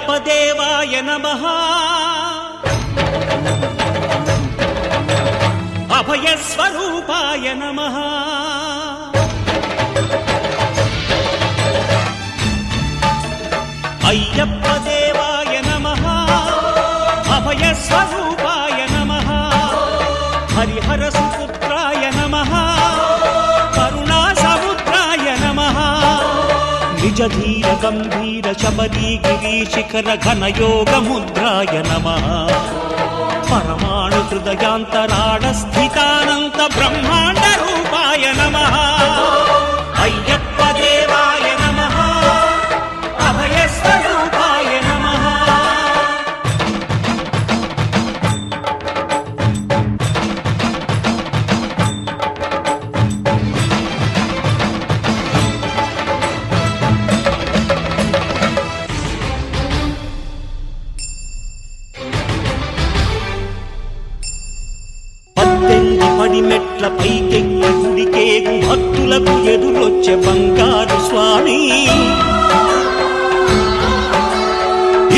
అయ్యప్ప దేవాయ నమః అభయ స్వరూపాయ నమః అయ్యప్ప దేవాయ నమః అభయ స్వరూపాయ నమః హరిహర సుపుత్రాయ నమః కరుణా సముద్రాయ నమః నిజ ధీర గంభీర శబరీ గిరీ శిఖర ఘన యోగ ముద్రాయ నమః పరమాణు హృదయాంతరాళ స్థితానంత బ్రహ్మాండ రూపాయ నమః అయ్యప్ప దేవాయ నమః అభయ స్వరూపాయ నమః పడి మెట్ల పైకెక్కి గుడికేగు భక్తులకు ఎదురొచ్చే బంగారు స్వామి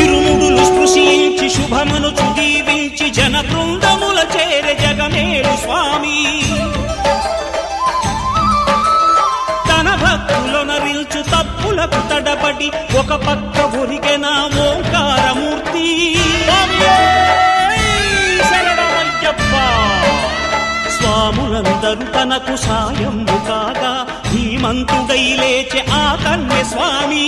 ఇరుముడులు స్పృశించి శుభమును చుదీవించి జన బృందముల చేరే జగమేలు స్వామి తన భక్తులొనరిల్చు తప్పులకు తడబడి ఒక పక్క ఒరిగెన ఓంకారమూర్తి స్వాములందరూ తనకు సాయము కాగా ధీమంతుడై లేచే ఆ కన్య స్వామి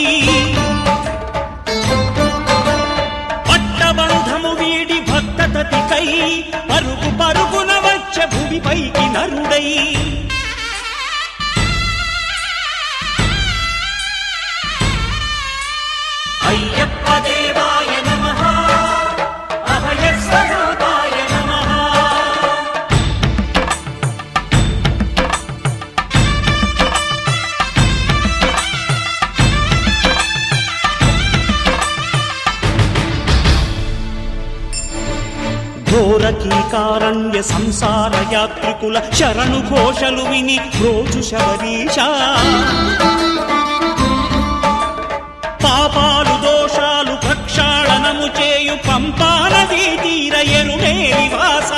పట్టబంధము వీడి భక్తతతికై పరుగు పరుగున వచ్చే భూమిపైకి నరుడై అయ్యప్ప దేవాయ నమః అభయ స్వరూపాయ నమః ఘోరకీకారణ్య సంసార యాత్రికుల శరణు ఘోషలు విని రోజు శబరీష పాపాలు దోషాలు ప్రక్షాళనము చేయు పంపా నదీ తీర ఎరుమే నివాస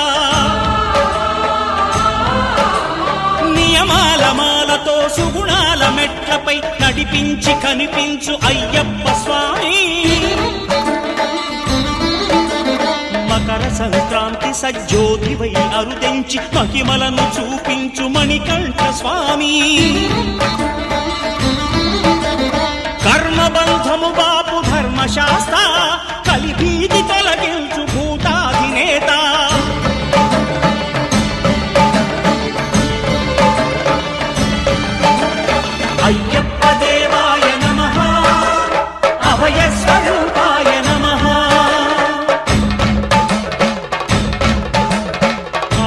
నియమాల మాలతో సుగుణాల మెట్లపై నడిపించి కనిపించు అయ్యప్ప స్వామి మకర సంక్రాంతి సజ్జోతివై అరుదెంచి మహిమలను చూపించు మణికంఠ స్వామి కర్మబంధము బాపు ధర్మశాస్త్ర కలిభీతి తొలగించు భూతాధినేత అయ్యప్ప దేవాయ నమః అభయ స్వరూపాయ నమః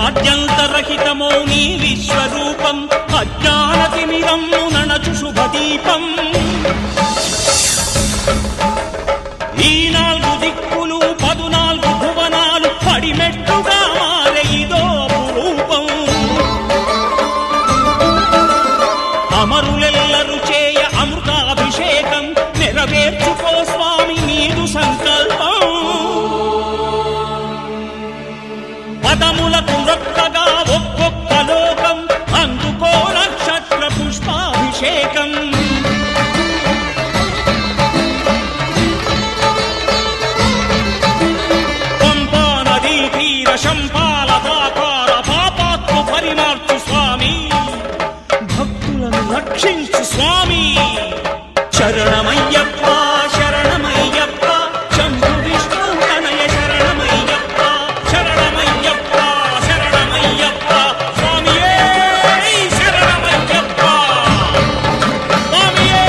ఆద్యంతరహితమో నీ విశ్వరూపం అజ్ఞానతిమిరము నణచు శుభదీపం ఈ 4 దిక్కులు 14 భువనాలు పడిమెట్టుగా మారే ఇదో అపురూపం అమరులెల్లరు చేయ అమృతాభిషేకం నెరవేర్చుకో స్వామి నీదు సంకల్పం పదములకు రొక్కగా ఒక్కొక్క లోకం అందుకో నక్షత్ర పుష్పాభిషేకం పంపా నదీ తీర శంపాల దాకార పాపాత్మ పరిమార్చు స్వామి భక్తులను రక్షించు స్వామి శరణమయ్యప్ప శరణమయ్యప్ప శంభు విష్ణు తనయ శరణమయ్యప్ప శరణమయ్యప్ప శరణమయ్యప్ప స్వామియే శరణమయ్యప్ప స్వామియే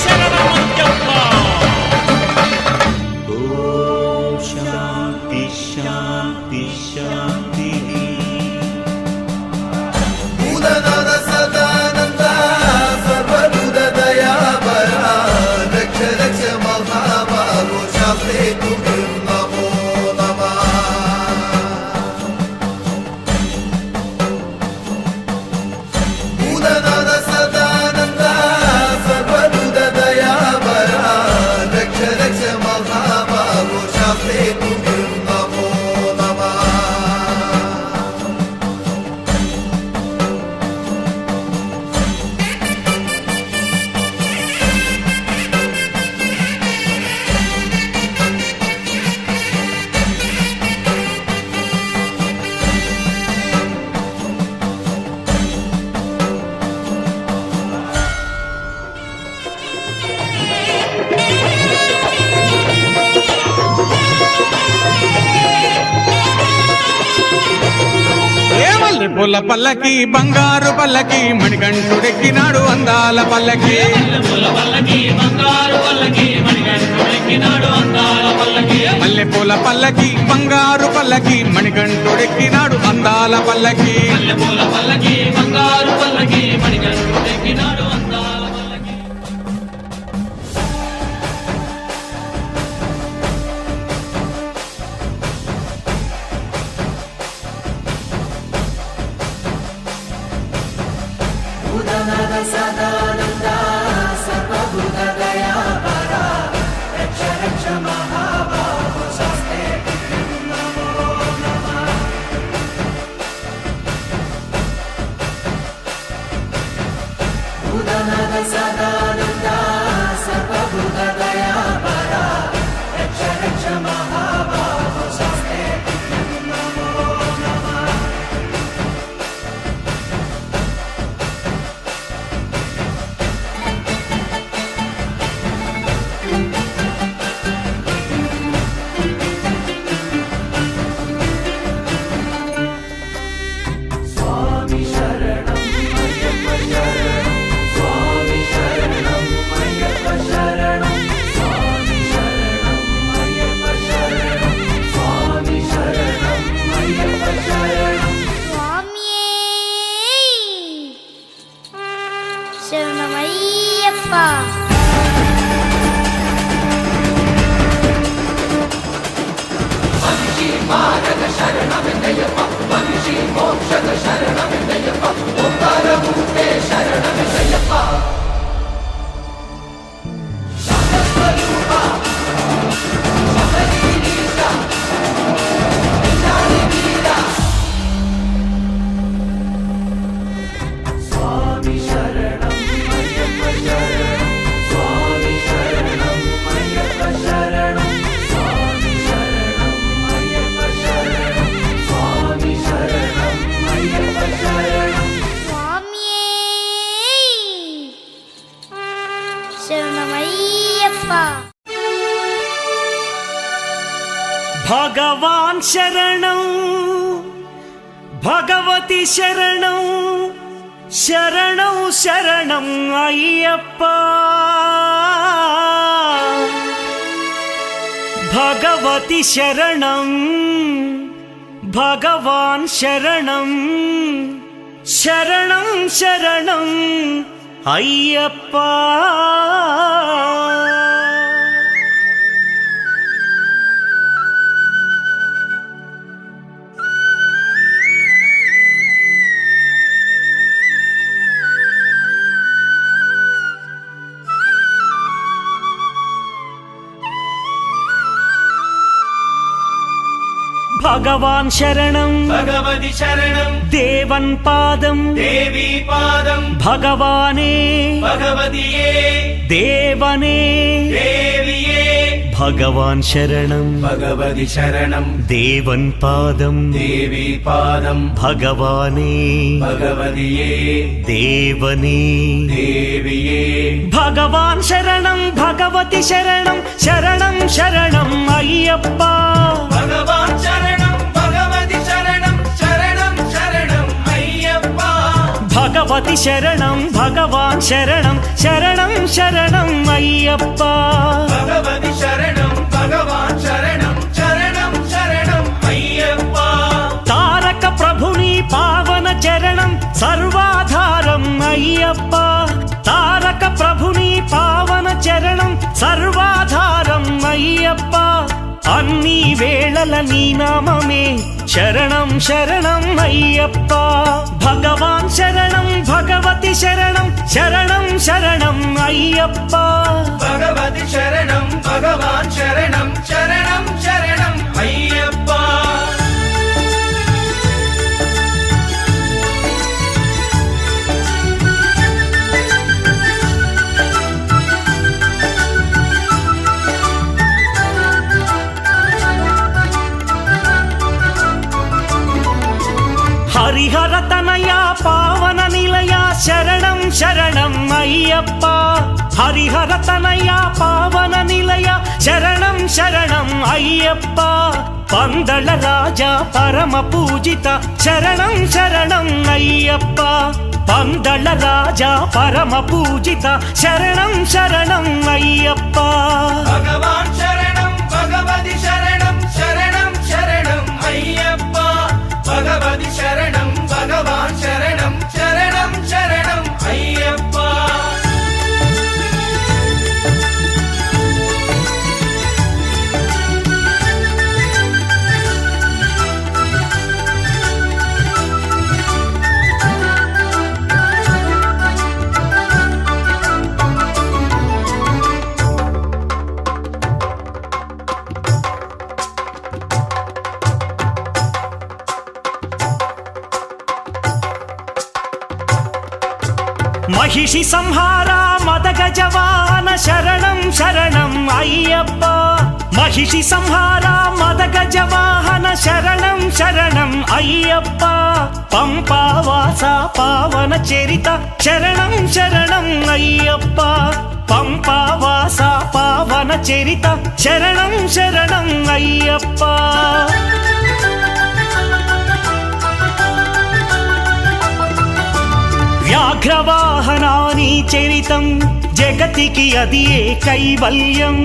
శరణమయ్యప్ప ఓం శాంతి శాంతి శాంతి సదానంద మల్లెపూల పల్లకి బంగారు పల్లకి మణికంఠుడెక్కినాడు అందాల పల్లకి మల్లెపూల పల్లకి బంగారు పల్లకి మణికంఠుడెక్కినాడు అందాల పల్లకి శరణమయ్యప్ప. శరణమయ్యప్ప. భగవాన్ శరణం భగవతి శరణం శరణం శరణం అయ్యప్ప. భగవతి శరణం భగవాన్ శరణం శరణం శరణం అయ్యప్ప. భగవాన్ శరణం భగవతి శరణం దేవన్ పాదం దేవీ పాదం భగవానే భగవతియే దేవనే దేవియే భగవాన్ శరణం భగవతి శరణం దేవన్ పాదం దేవీ పాదం భగవానే భగవతియే దేవనే దేవియే భగవాన్ శరణం భగవతి శరణం శరణం శరణం అయ్యప్ప. భగవాన్ శరణం భగవతి శరణం శరణం శరణం అయ్యప్ప. భగవతి శరణం భగవాన్ శరణం శరణం శరణం అయ్యప్ప. భగవతి శరణం భగవాన్ శరణం శరణం శరణం అయ్యప్ప. తారక ప్రభుని పావన చరణం సర్వాధారం అయ్యప్ప. తారక ప్రభుని పావన చరణం సర్వాధారం అయ్యప్ప. అన్ని వేళల నీ నామమే శరణం శరణం అయ్యప్ప. భగవాన్ శరణం భగవతి శరణం శరణం శరణం అయ్యప్ప. భగవతి శరణం భగవాన్ శరణం శరణం శరణం అయ్యప్ప. హరిహర తనయ పావన నిలయ శరణం శరణం అయ్యప్ప. హరిహర తనయ పావన నిలయ శరణం శరణం అయ్యప్ప. పందళ రాజా పరమ పూజిత శరణం శరణం అయ్యప్ప పందళ రాజా పరమ పూజిత శరణం శరణం అయ్యప్ప భగవాన్ శరణం భగవతి శరణం శరణం శరణం అయ్యప్ప భగవతి శరణం భగవాన్ శరణం శరణం శరణం అయ్యప్ప మహిషి సంహార మదగజవాహన శరణం శరణం అయ్యప్ప మహిషి సంహార మదగజవాహన శరణం శరణం అయ్యప్ప పంపావాస పావన చరిత శరణం శరణం అయ్యప్ప పంపావాస పావన చరిత శరణం శరణం అయ్యప్ప వ్యాఘ్రవాహనాని చరితం జగతికి అది ఏ కైవల్యం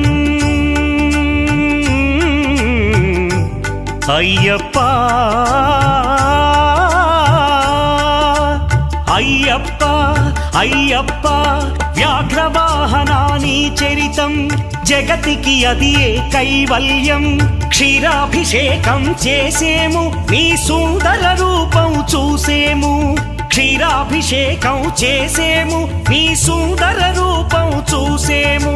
అయ్యప్ప అయ్యప్ప అయ్యప్ప వ్యాఘ్రవాహనాని చరితం జగతికి అది ఏ కైవల్యం క్షీరాభిషేకం చేసేము నీ సుందర రూపం చూసేము క్షీరాభిషేకం చేసేము నీ సుందర రూపం చూసేము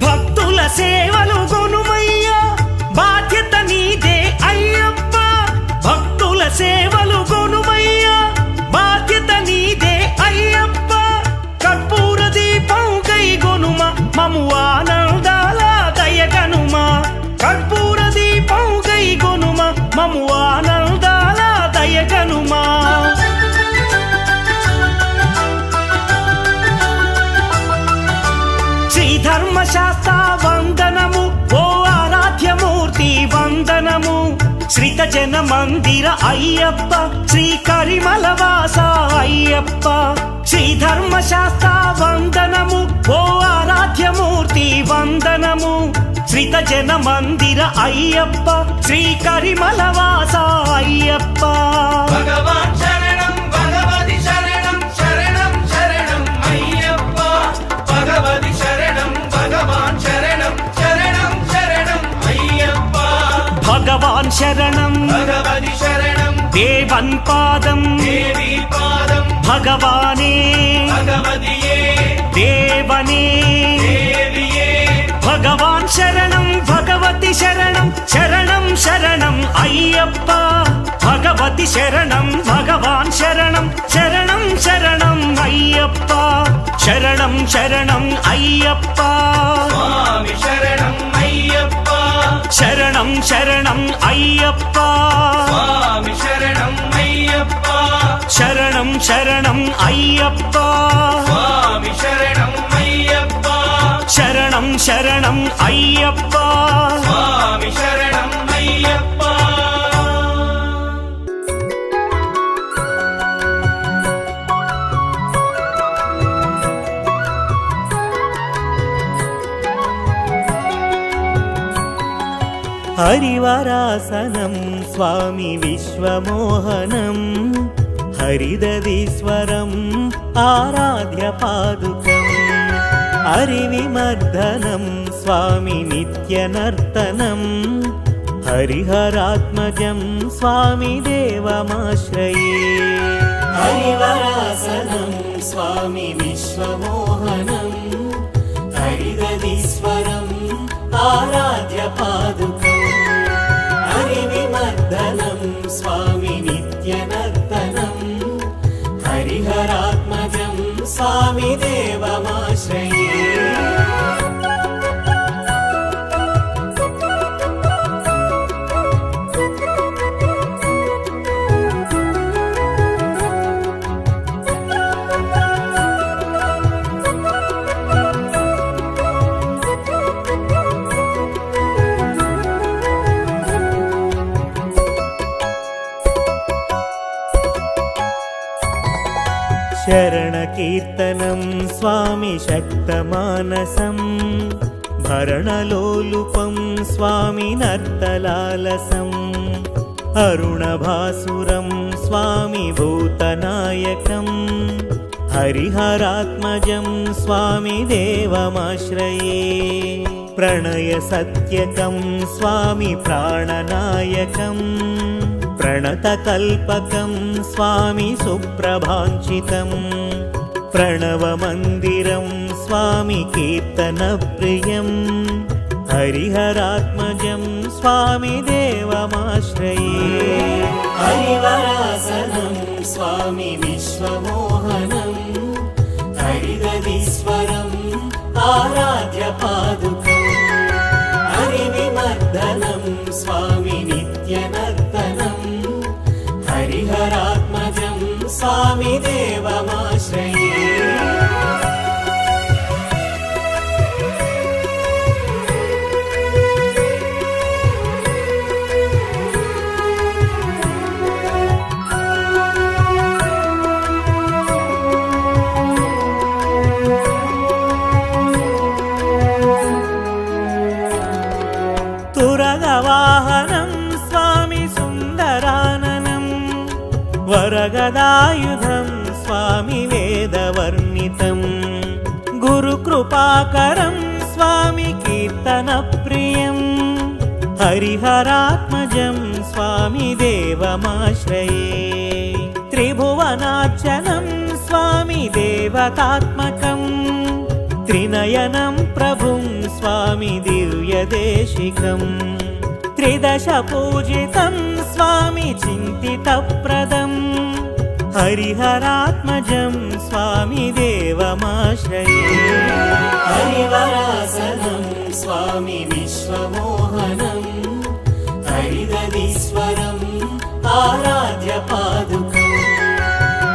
భక్తుల సేవలు గొనుమయ్యా బాధ్యత నీదే అయ్యప్ప భక్తుల సేవలు గొనుమయ్యా బాధ్యత నీదే అయ్యప్ప కర్పూర దీపం కై గొనుమ మము ఆనందాల దయగనుమ కర్పూర దీపం కై గొనుమ మము ఆనందాల దయగనుమా ధర్మశాస్త్ర వందనము ఓ ఆరాధ్యమూర్తి వందనము శ్రీత జన మందిర అయ్యప్ప శ్రీ కరిమలవాస అయ్యప్ప శ్రీ ధర్మశాస్త్ర వందనము ఓ ఆరాధ్యమూర్తి వందనము శ్రీత జన మందిర అయ్యప్ప శ్రీ కరిమలవాస అయ్యప్ప భగవాన్ శరణం భగవతి శరణం శరణం శరణం అయ్యప్ప భగవతి శరణం భగవాన్ శరణం శరణం శరణం అయ్యప్ప భగవాన్ శరణం భగవతి శరణం దేవన్ పాదం దేవి పాదం భగవానే భగవతియే దేవనే దేవియే భగవాన్ శరణం భగవతి శరణం శరణం శరణం అయ్యప్ప భగవతి శరణం భగవాన్ శరణం శరణం శరణం అయ్యప్ప శరణం శరణం అయ్యప్ప స్వామి శరణం అయ్యప్ప శరణం శరణం అయ్యప్ప స్వామి శరణం అయ్యప్ప శరణం శరణం అయ్యప్ప స్వామి శరణం అయ్యప్ప శరణం శరణం అయ్యప్ప స్వామి శరణం అయ్యప్ప హరివరాసనం స్వామి విశ్వమోహనం హరిదీశ్వరం ఆరాధ్య పాదుకం హరివిమర్దనం స్వామి నిత్యనర్తనం హరిహరాత్మజం స్వామి దేవమాశ్రయే హరివరాసనం స్వామి విశ్వమోహనం హరిదీశ్వరం ఆరాధ్య పాదుకం హరివిమర్దనం స్వామి నిత్యనర్తనం హరిహరాత్మజం स्वामी देवमाश्रये शरणकीर्तनं स्वामी शक्तमानसं भरणलोलुपं स्वामी नर्तलालसम् अरुणभासुरं स्वामी भूतनायकं हरिहरात्मजं स्वामी देवमाश्रये प्रणयसत्यकं स्वामी प्राणनायकम् प्रणतकल्पकं स्वामी सुप्रभाञ्चितं प्रणवमन्दिरं स्वामी कीर्तनप्रियं हरिहरात्मजं स्वामी देवमाश्रये हरिवरासनं स्वामी विश्वमोहनं हरिदधीश्वरम् आराध्य पादुकम् हरिविमर्दनं स्वामी नित्यनर्तनं हरिहरात्मजं स्वामी देवमाश्रये तुरगवाहनं स्वामी सुन्दराननं वरगदायुधं स्वामी वेदवर्णितं गुरुकृपाकरं स्वामी कीर्तनप्रियं हरिहरात्मजं स्वामी देवमाश्रये त्रिभुवनार्चनं स्वामी देवतात्मकं त्रिनयनं प्रभुं स्वामी दिव्यदेशिकं त्रिदशपूजितं स्वामी चिन्तितप्रदं हरिहरात्मजं स्वामी देवमाश्रये हरिवरासनं स्वामी विश्वमोहनं हरिदधीश्वरम् आराध्य पादुकम्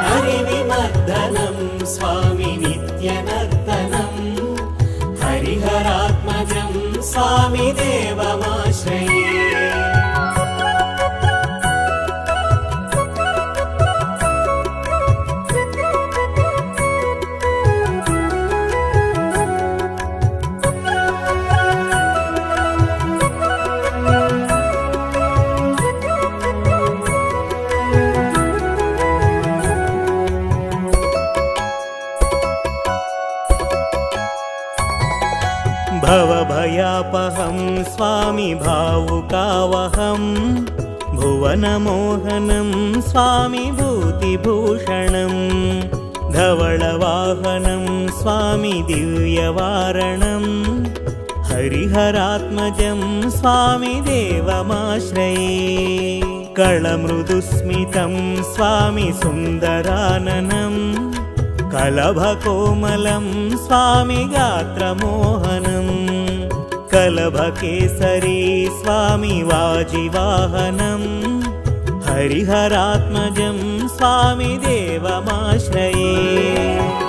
हरिविमर्दनं स्वामी नित्यनर्तनं हरिहरात्मजं स्वामी देवमाश्रये भवभयापहं स्वामी भावुकावहं भुवनमोहनं स्वामी भूतिभूषणं धवळवाहनं स्वामी दिव्यवारणं हरिहरात्मजं स्वामी देवमाश्रये कळमृदुस्मितं स्वामी सुन्दराननं कलभकोमलं स्वामी गात्रमोहनं कलभकेसरी स्वामी वाजिवाहनं हरिहरात्मजं स्वामी देवमाश्रये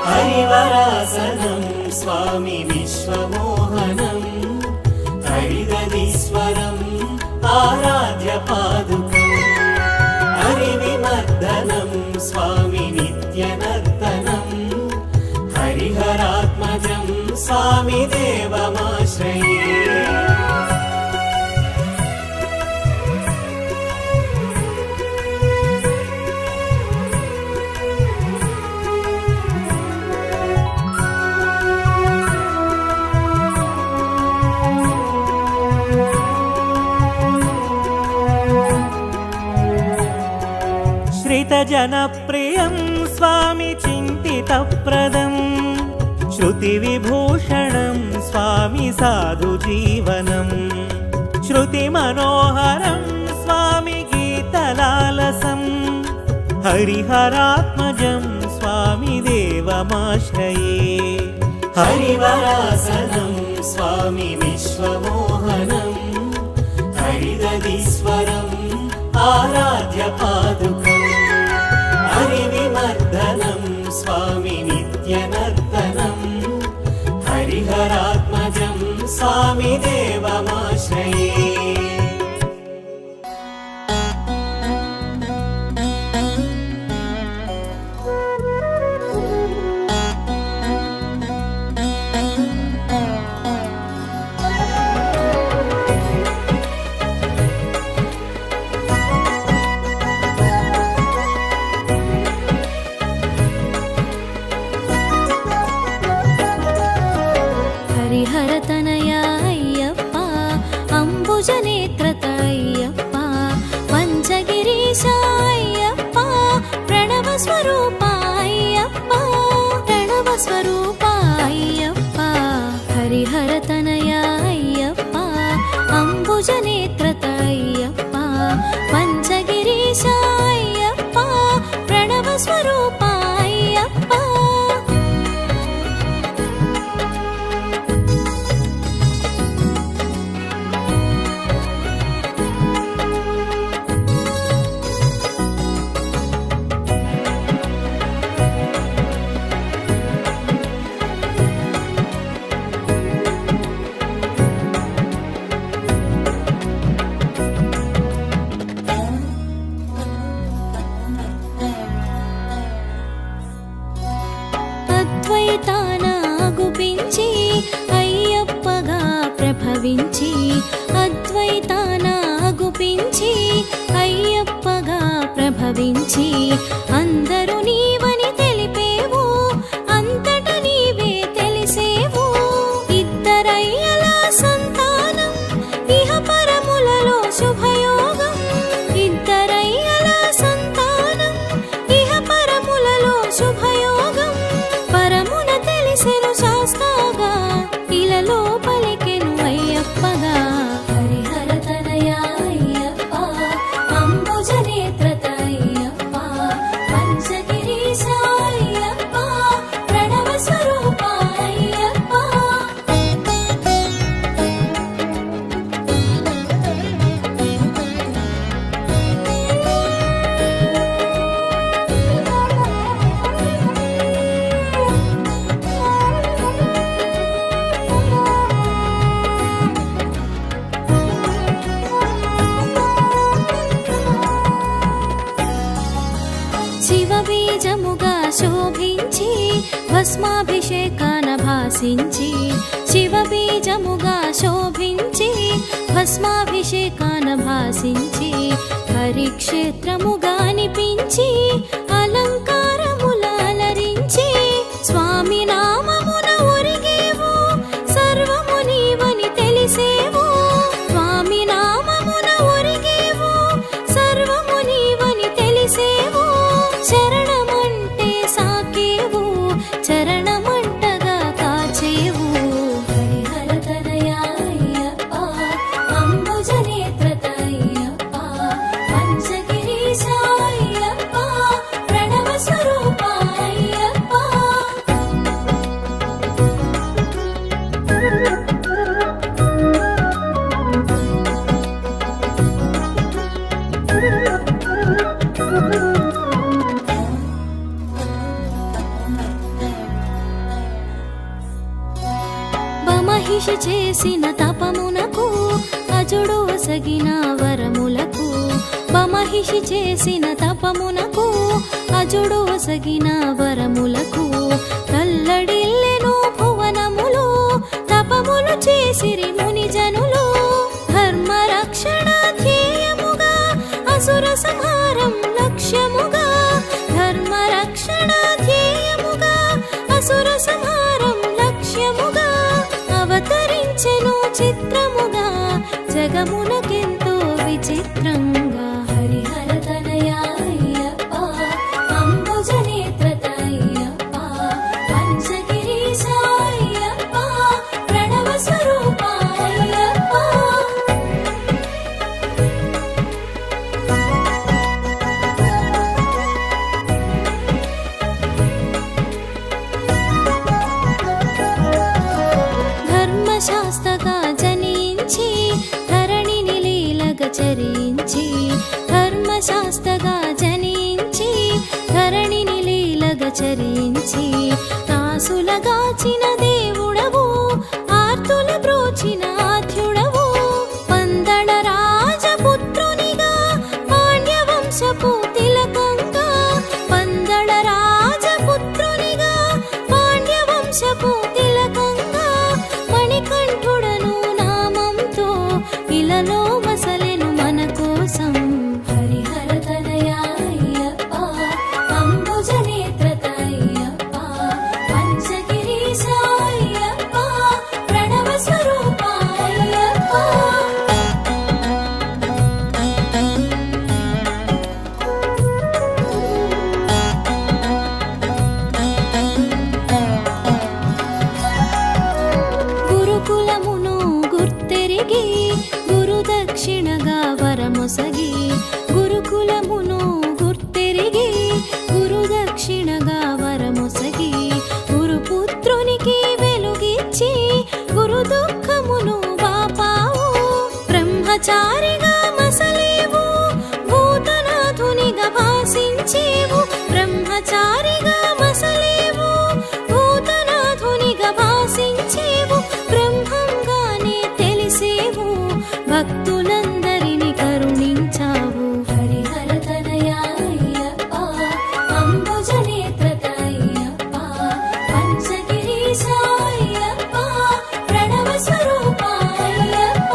हरिवरासनं स्वामी विश्वमोहनं हरिदधीश्वरम् आराध्य पादुकम् हरिविमर्दनं स्वामी नित्यनर्तनं हरिहरात्मजं स्वामी देवमाश्रये श्रितजनप्रियं स्वामी चिन्तितप्रदं श्रुतिविभूषणं स्वामी साधुजीवनं श्रुतिमनोहरं स्वामी गीतलालसं हरिहरात्मजं स्वामी देवमाश्रये దేవమాశ్రయే హరివరాసనం స్వామి విశ్వమోహనం హరిదీశ్వరం ఆరాధ్య పాదుకం హరివిమర్దనం స్వామి నిత్యనర్తనం హరిహరాత్మజం స్వామి దేవమాశ్రయే హరిహరతనయ అయ్యప్ప అంబుజనేత్రత అయ్యప్ప పంచగిరీశ అయ్యప్ప ప్రణవ స్వరూప అయ్యప్ప ప్రణవ స్వరూప అయ్యప్ప హరిహరతనయ అయ్యప్ప అంబుజనేత్రత అయ్యప్ప పంచగిరీశ అయ్యప్ప ప్రణవ స్వరూప అయ్యప్ప అద్వైతానాగుపించి అయ్యప్పగా ప్రభవించి అద్వైతానాగుపించి అయ్యప్పగా ప్రభవించి అందరూ నీవని తెలిపేవు అంతట నీవే తెలిసేవు ఇద్దరయ్యల సంతానం ఇహ పరములలో శుభయోగం ఇద్దరయ్యల సంతానం ఇహ పరములలో శుభయోగం పరమున తెలిసెను శాస్త్రగా ఇలలో పలికెను అయ్యప్పగా హరిహరతనయ అయ్యప్ప అంబుజనేత్రత అయ్యప్ప పంచగిరీశ అయ్యప్ప ప్రణవ స్వరూప అయ్యప్ప శివబీజముగా శోభించి భస్మాభిషేకాన భాసించి శివబీజముగా శోభించి భస్మాభిషేకాన భాసించి హరిక్షేత్రముగా అనిపించి అలంకారముల అలరించి స్వామి నామమున ఒరిగేవు సర్వము నీవని తెలిసేవు స్వామి నామమున ఒరిగేవు సర్వము నీవని తెలిసేవు శరణమంటే సాకేవు చరణమంటగా కాచేవు హరిహరతనయ అయ్యప్ప అంబుజనేత్రత అయ్యప్ప పంచగిరీశ అయ్యప్ప ప్రణవ స్వరూప అయ్యప్ప బమహిషి చేసిన తపమునకు అజుడు ఒసగిన వరములకు బమహిషి చేసిన తపమునకు అజుడు ఒసగిన వరములకు కల్లడిల్లెను భువనములు తపములు చేసిరి మునిజనులు ధర్మరక్షణ ధ్యేయముగా అసుర సంహారం లక్ష్యముగా ధర్మరక్షణ ధ్యేయముగా అసుర సంహారం లక్ష్యముగా అవతరించెను చిత్రముగా జగమునకెంతో విచిత్రంగా హరిహరతనయ అయ్యప్ప అంబుజనేత్రత అయ్యప్ప పంచగిరీశ అయ్యప్ప ప్రణవ స్వరూప అయ్యప్ప సుతగా జనించి ధరణిని లీలగా చరించి దాసులగాచిన దేవుడవు ఆర్తుల బ్రోచిన ఆద్యుడవు పందళ రాజపుత్రునిగా పాండ్యవంశపు తిలకంగా పందళ రాజపుత్రునిగా పాండ్యవంశపు తిలకంగా మణికంఠుడను నామంతో ఇలలో మసలెను మన కోసం హరిహర తనయా అయ్యప్ప అంబుజ నేత్రత అయ్యప్ప పంచగిరీశ అయ్యప్ప ప్రణవ స్వరూప అయ్యప్ప గురుకులమును గుర్తెరిగి గురుదక్షిణగా వరమొసగి గురుకులమును గుర్తెరిగి గురుదక్షిణగా వరమొసగి గురుపుత్రునికి వెలుగిచ్చి గురు దుఃఖమును బాపావు బ్రహ్మచారిగా మసలేవు భూతనాథునిగా భాసించేవు బ్రహ్మచారిగా మసలేవు భూతనాథునిగా భాసించేవు బ్రహ్మంగానే తెలిసేవు భక్తులందరిని కరుణించావు హరిహర తనయా అయ్యప్ప అంబుజ నేత్రత అయ్యప్ప పంచగిరీశ అయ్యప్ప ప్రణవ స్వరూప అయ్యప్ప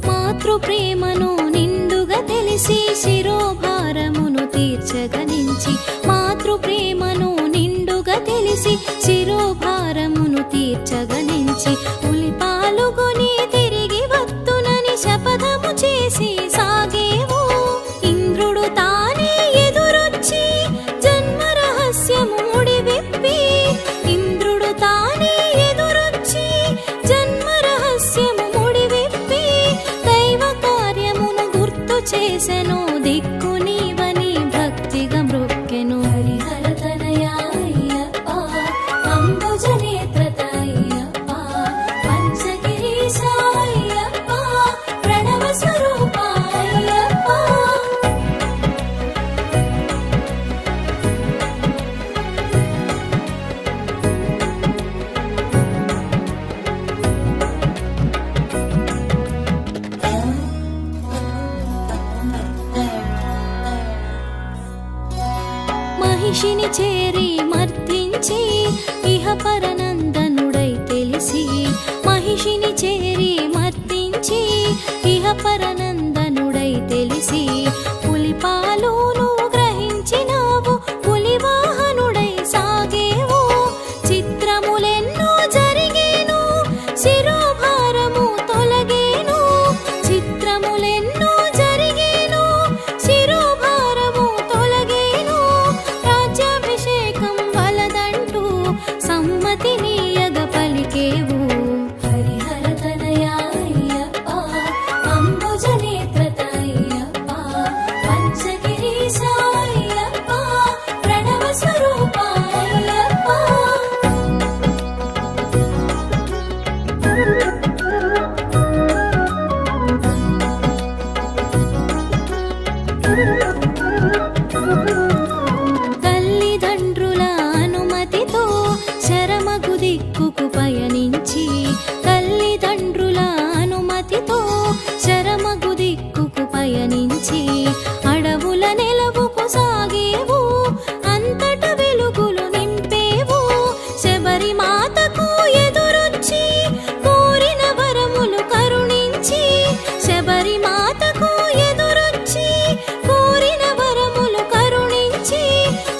మాతృ ప్రేమను నిండుగా తెలిసి శిరోభారమును తీర్చగనించి మాతృ ప్రేమను నిండుగా తెలిసి శిరోభారమును తీర్చగనించి పులి పాలుగొని తిరిగి వత్తునని శపథము చేసి సాగేవు ఇంద్రుడు తానే ఎదురొచ్చి జన్మ రహస్యము ముడివిప్పి ఇంద్రుడు తానే ఎదురొచ్చి జన్మ రహస్యము ముడివిప్పి దైవ కార్యమును గుర్తు చేసెను దిక్కు నీవని భక్తిగా మృక్కెను హరిహర తనయా అయ్యప్ప అంబుజ నేత్రత అయ్యప్ప పంచగిరీశ అయ్యప్ప ప్రణవ స్వరూప అయ్యప్ప మహిషిని చేరి మర్దించి ఇహ పరనందనుడై తెలిసి మహిషిని చేరి మర్దించి ఇహ పరనందనుడై తెలిసి పులి పాలును గ్రహించినావు పులి వాహనుడై సాగేవు చిత్రములెన్నో జరిగేను శిరోభారము తొలగేను చిత్రములెన్నో జరిగేను శిరోభారము తొలగేను రాజ్యాభిషేకం వలదంటూ సమ్మతినీయగ పలికేవు హరిహర తనయా అయ్యప్ప అంబుజ నేత్రత అయ్యప్ప పంచగిరీశ అయ్యప్ప ప్రణవ స్వరూప అయ్యప్ప తల్లిదండ్రుల అనుమతితో శరమగు దిక్కుకు పయనించి తల్లిదండ్రుల అనుమతితో శరమగు దిక్కుకు పయనించి అడవుల నెలవుకు సాగేవు అంతట వెలుగులు నింపేవు శబరి మాతకు ఎదురొచ్చి కోరిన వరములు కరుణించి శబరి మాతకు ఎదురొచ్చి కోరిన వరములు కరుణించి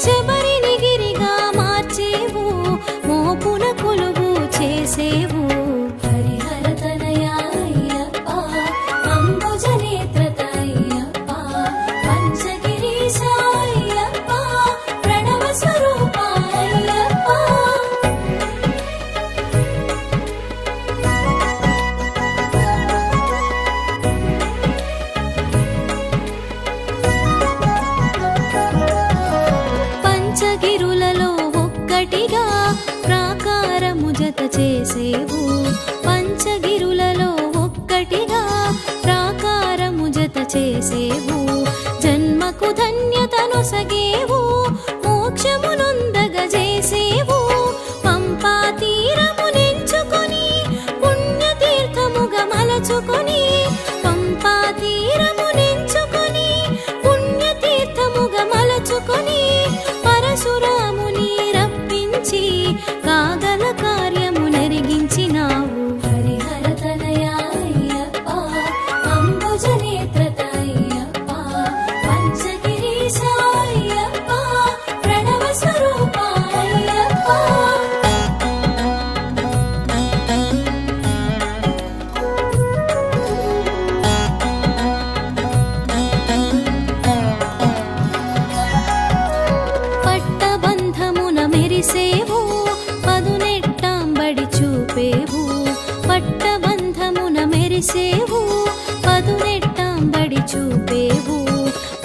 శబరిని గిరిగా మార్చేవు మోపున కొలువు చేసేవు హరిహర తనయా అయ్యప్ప అంబుజ నేత్రత అయ్యప్ప పంచగిరీశ అయ్యప్ప ప్రణవ స్వరూప అయ్యప్ప పంచగిరుల జత చేసేవు పంచగిరులలో ఒక్కటిగా ప్రాకారము జత చేసేవు జన్మకు ధన్యతను సగేవు మోక్షమునొందగ చేసేవు పంపా తీరమునెంచుకొని పుణ్యతీర్థముగా మలచుకొని పంపా తీరమునెంచుకొని పుణ్యతీర్థముగా మలచుకొని పరశురాముని రప్పించి కాగల కార్యము నెరిగించినావు హరిహర తనయా అయ్యప్ప అంబుజనేత్రత అయ్యప్ప పంచగిరీశ అయ్యప్ప ప్రణవ స్వరూప అయ్యప్ప పట్టబంధమున మెరిసేవు పదునెట్టాంబడి చూపేవు పట్టబంధమున మెరిసేవు పదునెట్టాంబడి చూపేవు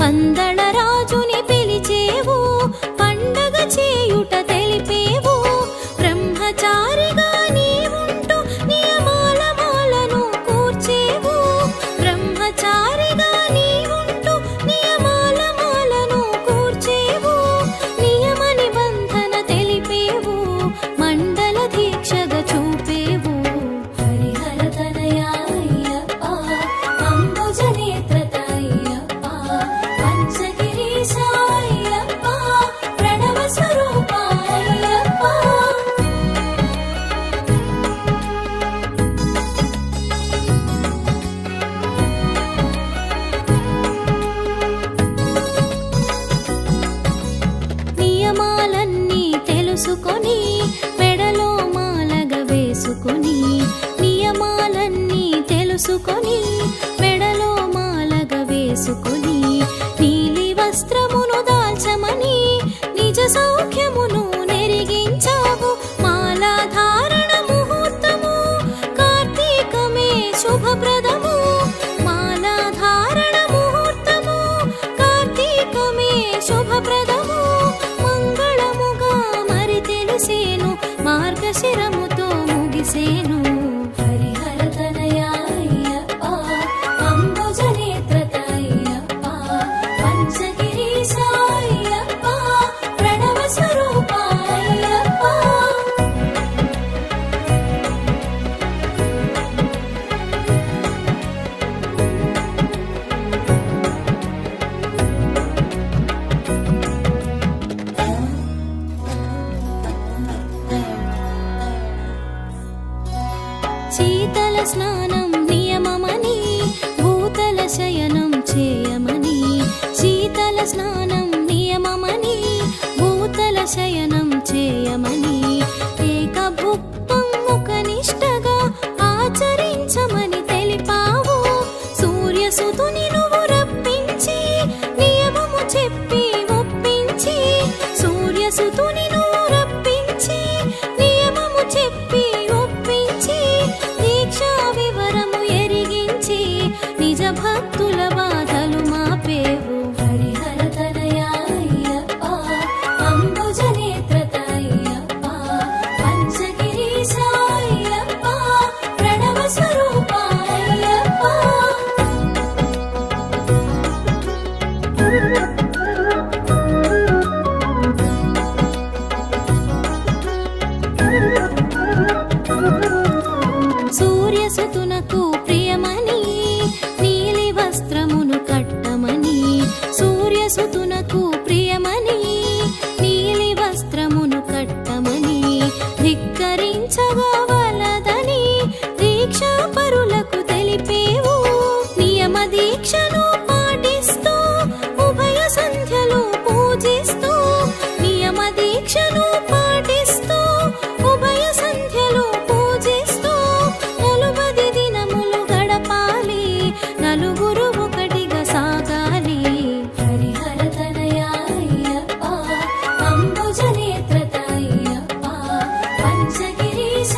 పందళ రాజుని పిలిచేవు పండగ చేయుట తెలిపేవు బ్రహ్మచారిగా నీవుంటూ నియమాల మాలను కూర్చేవు బ్రహ్మచారిగా నీవుంటూ నియమాల మాలను కూర్చేవు నియమ నిబంధన తెలిపేవు మండల దీక్షగా చూపేవు హరిహర తనయా అయ్యప్ప అంబుజనేత్రత అయ్యప్ప పంచగిరీశ అయ్యప్ప ప్రణవ స్వరూప అయ్యప్ప నియమాలన్నీ తెలుసుకొని మెడలో మాలగ వేసుకొని నియమాలన్నీ తెలుసుకొని మెడలో మాలగ వేసుకొని నీలి వస్త్రమును దాల్చమని నిజ సౌఖ్యమును నెరిగించావు మాలాధారణ ముహూర్తము కార్తీకమే శుభప్రదము మాలాధారణ ముహూర్తము కార్తీకమే శుభప్రదము మంగళముగా మరి తెలిసేను మార్గశిరముతో ముగిసేను హరిహర తనయా అయ్యప్ప అంబుజనేత్రత అయ్యప్ప పంచగిరీశ అయ్యప్ప ప్రణవ స్వరూప అయ్యప్ప శీతల స్నానం నియమమని భూతల శయనం చేయమని శీతల స్నానం నియమమని భూతల శయనం చేయమని ఏకభుక్తం ముఖనిష్టగా ఆచరించమని తెలిపావు సూర్యసుతుని నువ్వు రప్పించి నియమము చెప్పి ఒప్పించి సూర్యసుతుని నువ్వు రప్పించి నియమము చెప్పి ఒప్పించి దీక్షా వివరము ఎరిగించి నిజ భక్తుల బాధలు మాపేవు హరిహర తనయా అయ్యప్ప అంబుజనేత్రత అయ్యప్ప పంచగిరీశ అయ్యప్ప ప్రణవ స్వరూప అయ్యప్ప సూర్యసుతునకు ప్రియమని నీలి వస్త్రమును కట్టమని సూర్యసుతునకు ప్రియమని నీలి వస్త్రమును కట్టమని ధిక్కరించగా వలదని దీక్షా పరులకు తెలిపేవు నియమ దీక్షను పాటిస్తూ ఉభయ సంధ్యలు పూజిస్తూ నియమ దీక్షను పాటిస్తూ ఉభయ సంధ్యలు పూజిస్తూ 40 దినములు గడపాలి నలుగురు ఒకటిగా సాగాలి హరిహర తనయా అయ్యప్ప అంబుజనేత్రత అయ్యప్ప పంచగిరీశ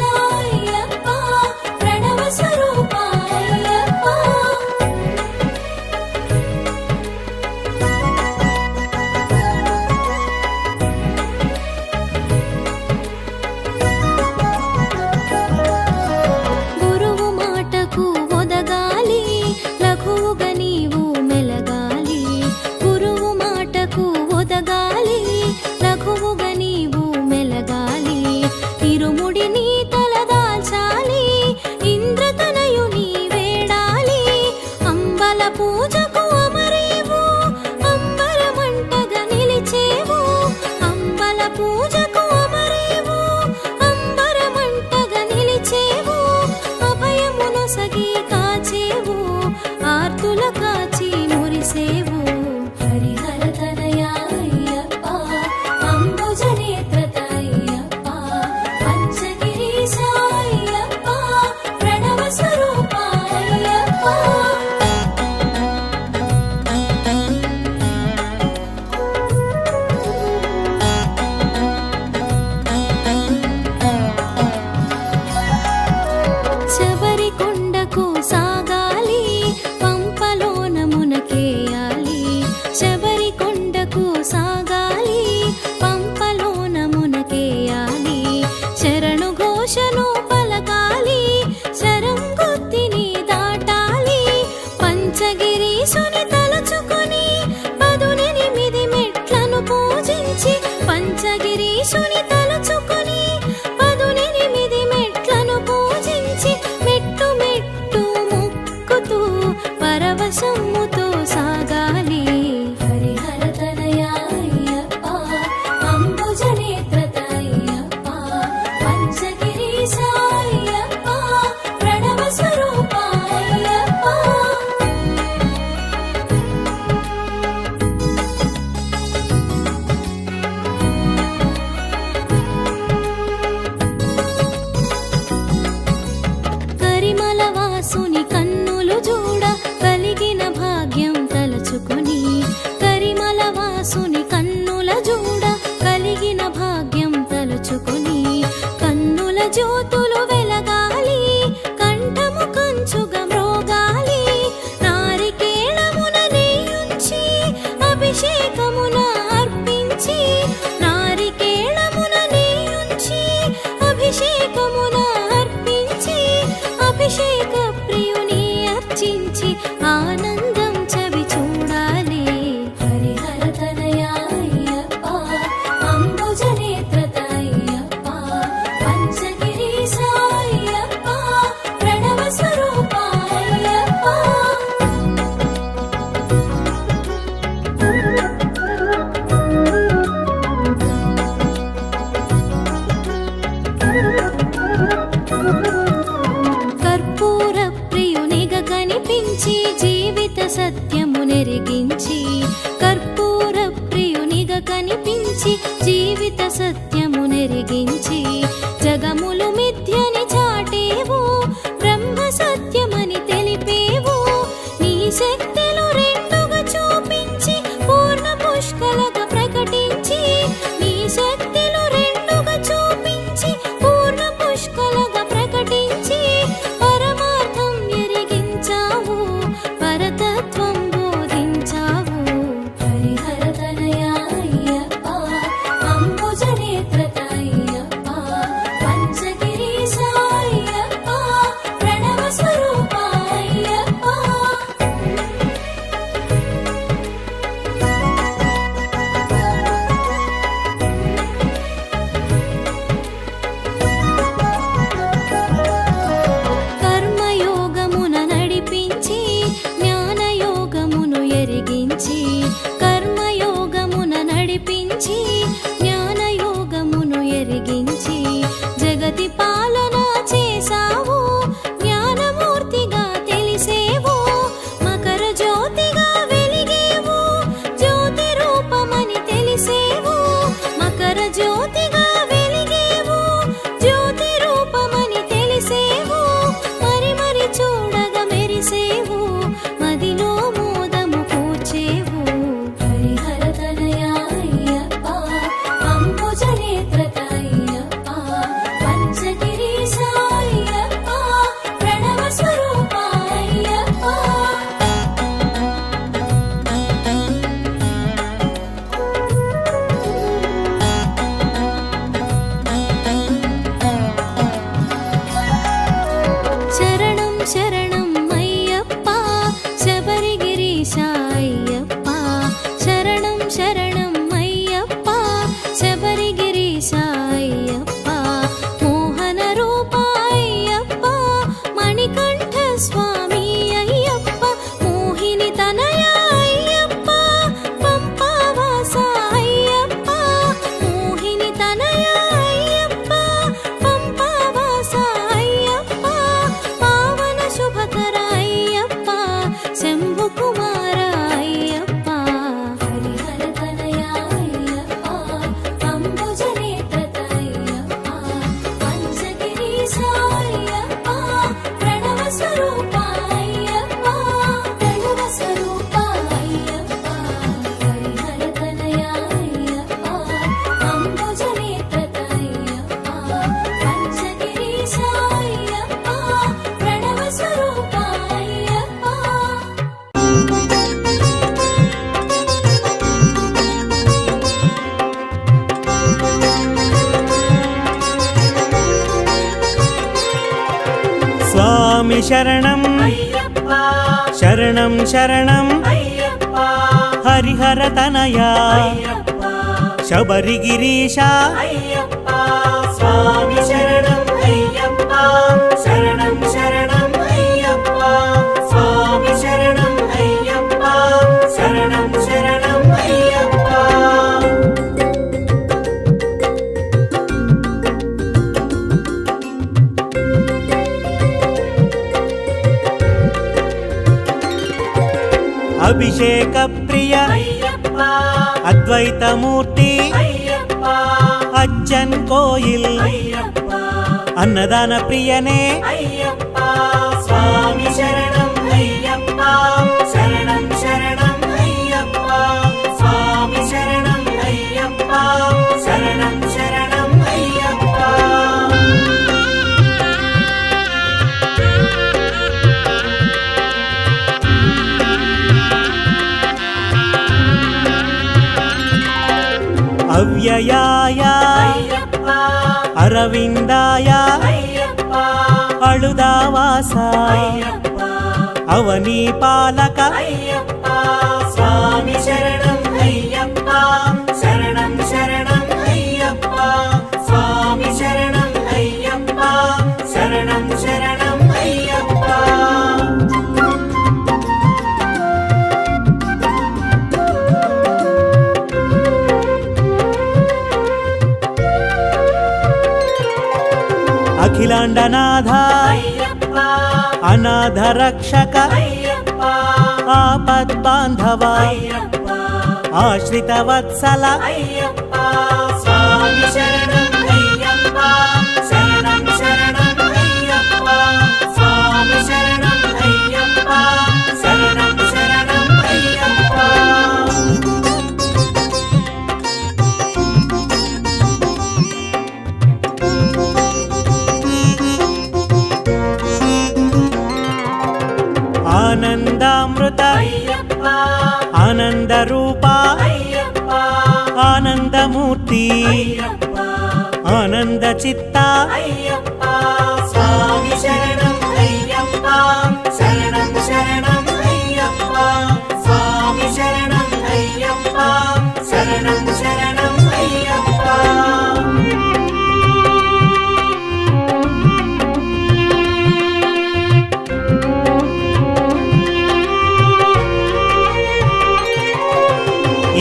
స్వామి శరణం అయ్యప్ప శరణం శరణం అయ్యప్ప హరిహర తనయా అయ్యప్ప శబరిగిరీశ అయ్యప్ప స్వామి శరణం అయ్యప్ప శరణం శరణం అయ్యప్ప స్వామి శరణం అయ్యప్ప శరణం శరణం అయ్యప్ప అభిషేక ప్రియ అయ్యప్ప అద్వైతమూర్తి అయ్యప్ప అచ్చన్ కోయిల్ అయ్యప్ప అన్నదాన ప్రియనే అయ్యప్ప స్వామి శరణం అయ్యప్ప శరణం శరణం అయ్యప్ప స్వామి శరణం అయ్యప్ప శరణం శరణం అయ్యప్ప అవ్యయాయ అయ్యప్ప అరవిందాయ అయ్యప్ప అళుదావాస అయ్యప్ప అవనీ పాలక అయ్యప్ప స్వామి శరణం అయ్యప్ప శరణం శరణం అయ్యప్ప స్వామి శరణం అయ్యప్ప శరణం శరణం అయ్యప్ప అఖిలాండనాథ అయ్యప్ప అనాథ రక్షక అయ్యప్ప ఆపద్బాంధవ అయ్యప్ప ఆశ్రిత వత్సల అయ్యప్ప స్వామి శరణం అయ్యప్ప శరణం శరణం అయ్యప్ప స్వామి శరణం అయ్యప్ప శరణం శరణం అయ్యప్ప ఆనందామృత అయ్యప్ప ఆనంద రూప అయ్యప్ప ఆనందమూర్తి అయ్యప్ప ఆనంద చిత్త అయ్యప్ప స్వామి శరణం అయ్యప్ప శరణం శరణం అయ్యప్ప స్వామి శరణం అయ్యప్ప శరణం శరణం అయ్యప్ప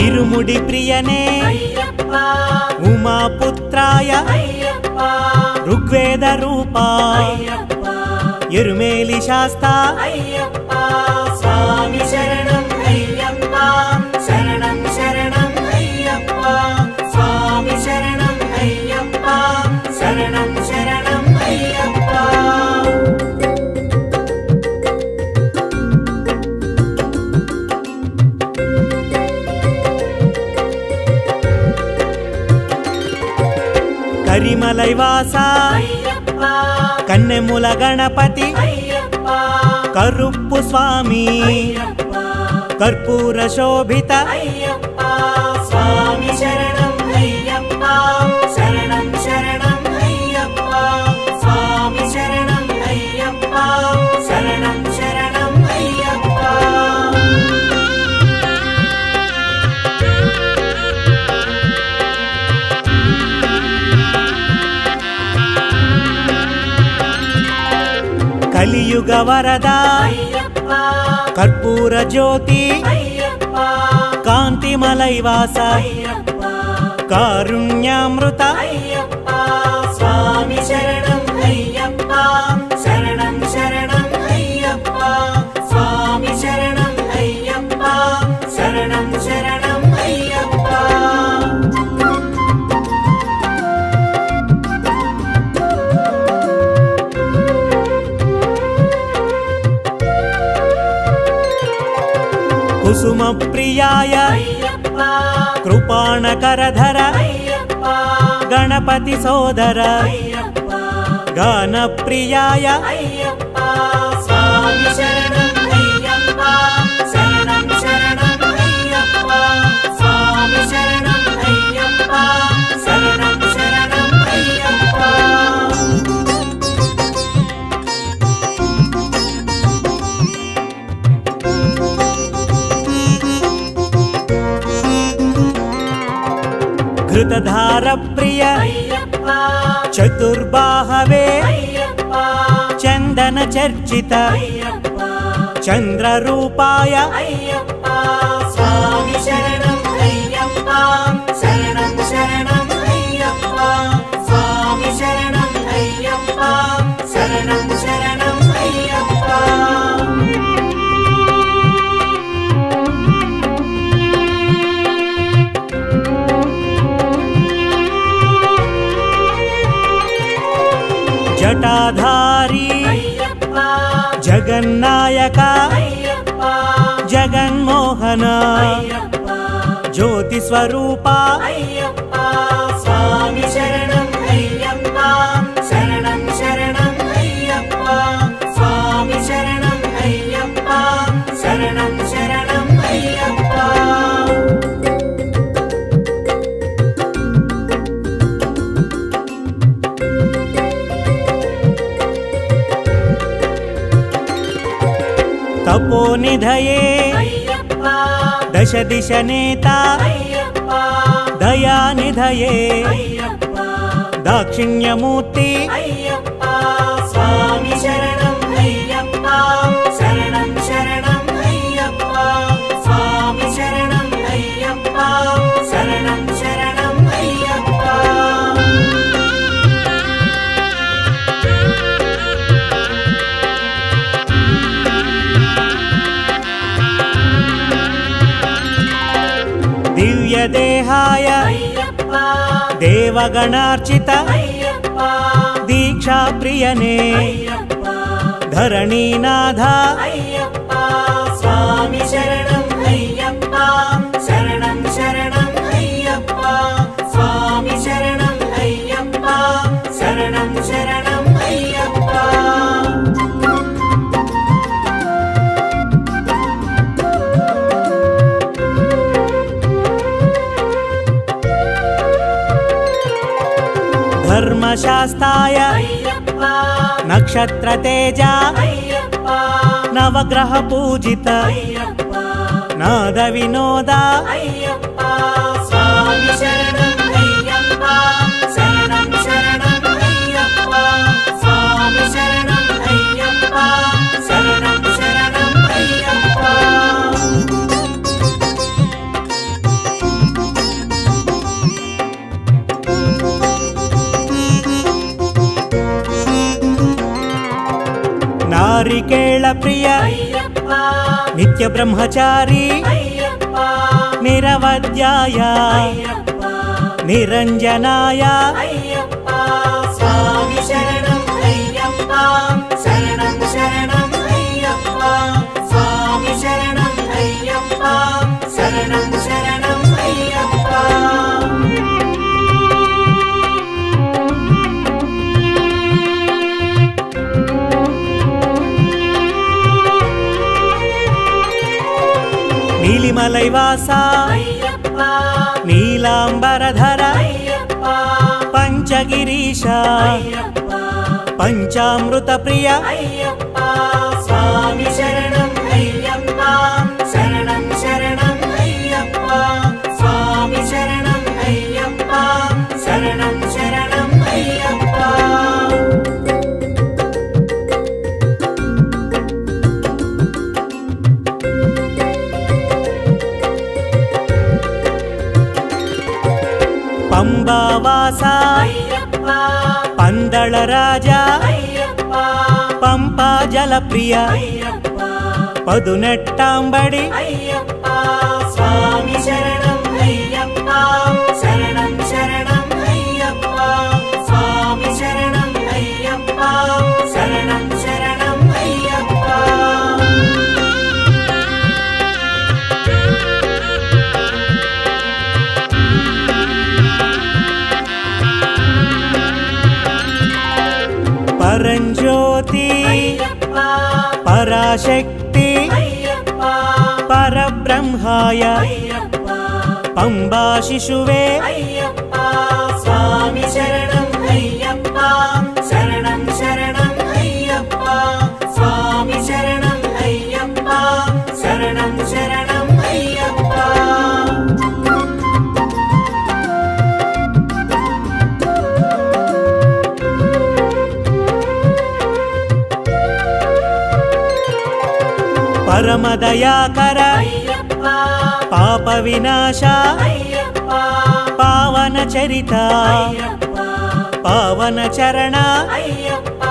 ఇరుముడి ప్రియనే అయ్యప్ప ఉమాపుత్రాయ అయ్యప్ప ఋగ్వేద రూప అయ్యప్ప ఎరుమేలి శాస్త అయ్యప్ప స్వామి శరణం అయ్యప్ప శరణం శరణం అయ్యప్ప స్వామి శరణం అయ్యప్ప శరణం శరణం అయ్యప్ప కరిమలైవాస అయ్యప్ప కన్నెముల గణపతి అయ్యప్ప కరుప్పు స్వామి అయ్యప్ప కర్పూర శోభిత అయ్యప్ప స్వామి శరణం అయ్యప్ప శరణం శరణం అయ్యప్ప స్వామి శరణం అయ్యప్ప శరణం శరణం అయ్యప్ప కలియుగ వరద అయ్యప్ప కర్పూర జ్యోతి అయ్యప్ప కాంతిమలైవాస అయ్యప్ప కారుణ్యామృత అయ్యప్ప స్వామి శరణం అయ్యప్ప శరణం శరణం అయ్యప్ప స్వామి శరణం అయ్యప్ప శరణం శరణం అయ్యప్ప కుసుమ ప్రియాయ అయ్యప్ప కృపాణకరధర అయ్యప్ప గణపతి సోదర అయ్యప్ప గాన ప్రియాయ అయ్యప్ప స్వామి శరణం అయ్యప్ప శరణం శరణం అయ్యప్ప స్వామి శరణం అయ్యప్ప శరణం శరణం అయ్యప్ప ధృతధార ప్రియ అయ్యప్ప చతుర్బాహవే అయ్యప్ప చందన చర్చిత అయ్యప్ప చంద్ర రూపాయ అయ్యప్ప స్వామి శరణం అయ్యప్ప శరణం శరణం అయ్యప్ప స్వామి శరణం అయ్యప్ప శరణం శరణం అయ్యప్ప జటాధారి అయ్యప్ప జగన్నాయక అయ్యప్ప జగన్మోహన అయ్యప్ప జ్యోతి స్వరూప అయ్యప్ప స్వామి శరణం అయ్యప్ప శరణం శరణం అయ్యప్ప స్వామి శరణం అయ్యప్ప శరణం శరణం అయ్యప్ప తపోనిధయే అయ్యప్ప దశ దిశ నేత అయ్యప్ప దయానిధయే అయ్యప్ప దాక్షిణ్యమూర్తి అయ్యప్ప స్వామి శరణం అయ్యప్ప శరణం శరణం అయ్యప్ప స్వామి శరణం అయ్యప్ప శరణం శరణం అయ్యప్ప దివ్యదేహాయ అయ్యప్ప దేవగణార్చిత అయ్యప్ప దీక్షా ప్రియనే అయ్యప్ప ధరణీనాథ అయ్యప్ప స్వామి శరణం అయ్యప్ప శరణం శరణం అయ్యప్ప స్వామి శరణం అయ్యప్ప శరణం శరణం అయ్యప్ప ధర్మశాస్త్రాయ అయ్యప్ప నక్షత్ర తేజ అయ్యప్ప నవగ్రహ పూజిత అయ్యప్ప నాద వినోద అయ్యప్ప స్వామి శరణం అయ్యప్ప శరణం శరణం అయ్యప్ప స్వామి శరణం అయ్యప్ప శరణం శరణం అయ్యప్ప నారికేళ ప్రియ అయ్యప్ప నిత్య బ్రహ్మచారి అయ్యప్ప నిరవధ్యాయ అయ్యప్ప నిరంజనాయ అయ్యప్ప స్వామి శరణం అయ్యప్ప శరణం శరణం అయ్యప్ప స్వామి శరణం అయ్యప్ప శరణం శరణం అయ్యప్ప నీలిమలైవాస అయ్యప్ప నీలాంబరధర అయ్యప్ప పంచగిరీశ అయ్యప్ప పంచామృత ప్రియ అయ్యప్ప స్వామి శరణం అయ్యప్ప శరణం శరణం అయ్యప్ప స్వామి శరణం అయ్యప్ప శరణం శరణం అయ్యప్ప పంబావాస అయ్యప్ప పందళ రాజా అయ్యప్ప పంపా జల ప్రియ అయ్యప్ప పదునెట్టాంబడి అయ్యప్ప స్వామి శరణం అయ్యప్ప శరణం శరణం అయ్యప్ప స్వామి శరణం అయ్యప్ప శరణం శరణం అయ్యప్ప పరంజ్యోతి అయ్యప్ప పరాశక్తి అయ్యప్ప పరబ్రహ్మాయ అయ్యప్ప పంబా శిశువే అయ్యప్ప స్వామి శరణం అయ్యప్ప శరణం శరణం అయ్యప్ప స్వామి శరణం అయ్యప్ప శరణం శరణం అయ్యప్ప పరమదయాకర అయ్యప్ప పాప వినాశ అయ్యప్ప పావన చరిత అయ్యప్ప పావన చరణ అయ్యప్ప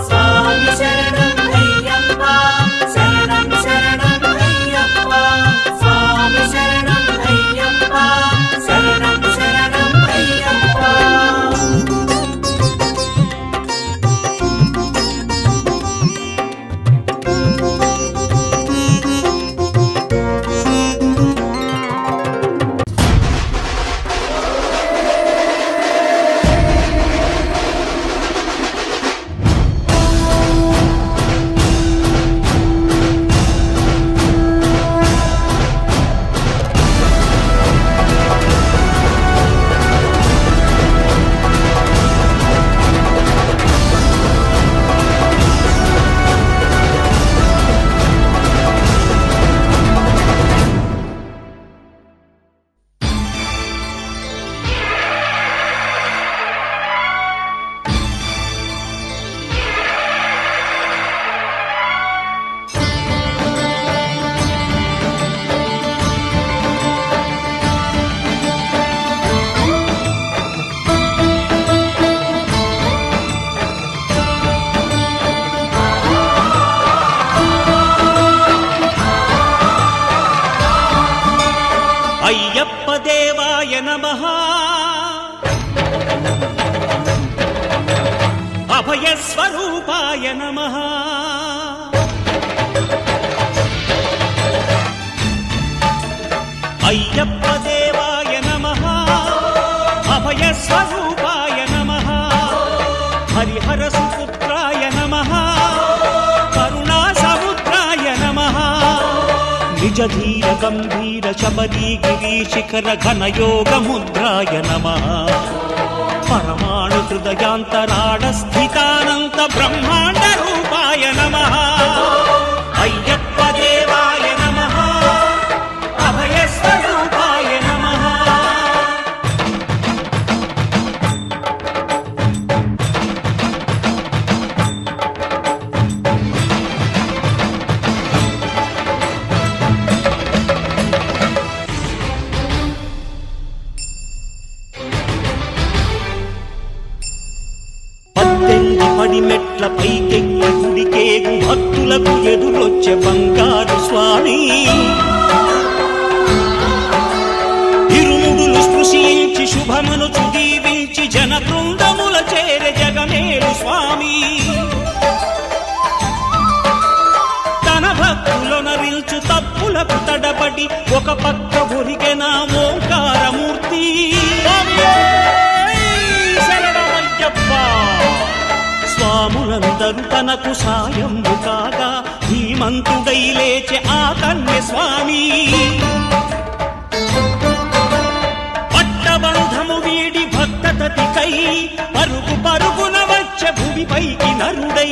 స్వామి శరణం అయ్యప్ప శరణం శరణం అయ్యప్ప స్వామి శరణం అయ్యప్ప శరణం శరణం అయ్యప్ప అయ్యప్ప దేవాయ నమః అభయ స్వరూపాయ నమః అయ్యప్ప దేవాయ నమః అభయ స్వరూపాయ నమః హరిహర సుపుత్రాయ నమః కరుణా సముద్రాయ నమః నిజ ధీర గంభీర శబరీ గిరి శిఖర ఘన యోగ ముద్రాయ నమః పరమాణు హృదయాంతరాళ స్థితానంత బ్రహ్మాండ రూపాయ నమః అయ్యప్ప దేవాయ నమః అభయ స్వరూపాయ నమః పద్దెనిమిది పడి మెట్ల పైకెక్కి గుడికేగు భక్తులకు ఎదురొచ్చే బంగారు స్వామి ఇరుముడులు స్పృశించి శుభమును చుదీవించి జన బృందముల చేరే జగమేలు స్వామి తన భక్తులొనరిల్చు తప్పులకు తడబడి ఒక పక్క ఒరిగెన ఓంకారమూర్తి స్వాములందరూ తనకు సాయము కాగా ధీమంతుడై లేచె ఆ కన్య స్వామి పట్టబంధము వీడి భక్తతతికై పరుగు పరుగున వచ్చే భూమిపైకి నరుడై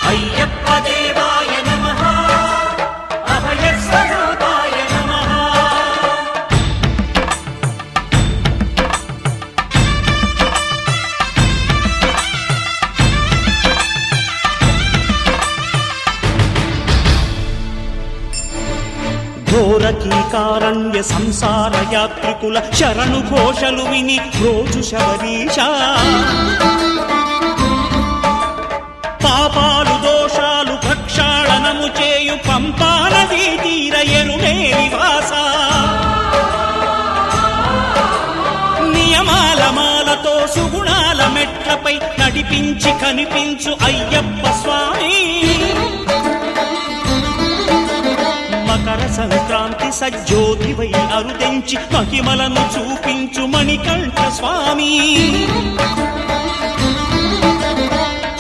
అయ్యప్ప దేవాయ నమః అభయ స్వరూపాయ నమః ఘోరకీకారణ్య సంసార యాత్రికుల శరణు ఘోషలు విని రోజు శబరీష పాపాలు దోషాలు ప్రక్షాళనము చేయు పంపా నదీ తీర ఎరుడే నివాస నియమాల మాలతో సుగుణాల మెట్లపై నడిపించి కనిపించు అయ్యప్ప స్వామి మకర సంక్రాంతి సజ్జోతివై అరుదెంచి మహిమలను చూపించు మణికంఠ స్వామి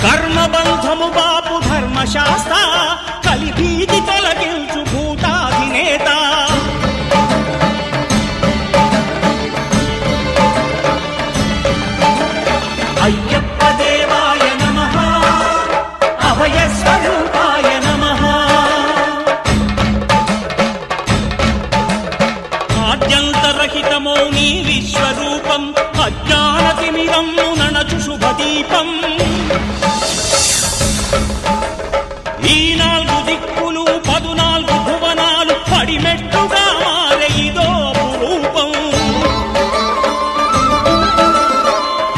కర్మబంధము బాపు ధర్మశాస్త్ర కలిభీతి తొలగించు భూతాధినేత అయ్యప్ప దేవాయ నమః అభయ స్వరూపాయ నమః ఆద్యంతరహితమో నీ విశ్వరూపం అజ్ఞానతిమిరమ్ము నణచు శుభదీపం ఈ 4 దిక్కులు 14 భువనాలు పడిమెట్టుగా మారే ఇదో రూపం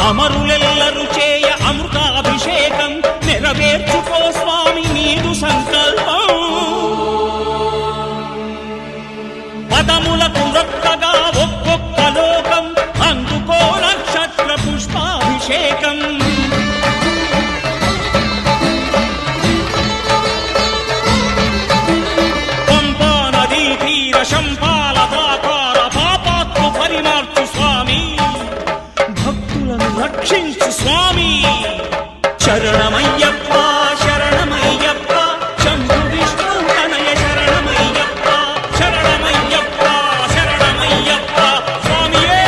అమరులెల్లరు చేయ అమృతాభిషేకం నెరవేర్చుకో స్వామి నీదు సంకల్పం పదములకు రొక్కగా ఒక్కొక్క లోకం అందుకో నక్షత్ర పుష్పాభిషేకం పంపా నదీ తీర శంపాల దాకార పాపాత్మ పరిమార్చు స్వామి భక్తులను రక్షించు స్వామి శరణమయ్యప్ప శరణమయ్యప్ప శంభు విష్ణు తనయ శరణమయ్యప్ప శరణమయ్యప్ప శరణమయ్యప్ప స్వామియే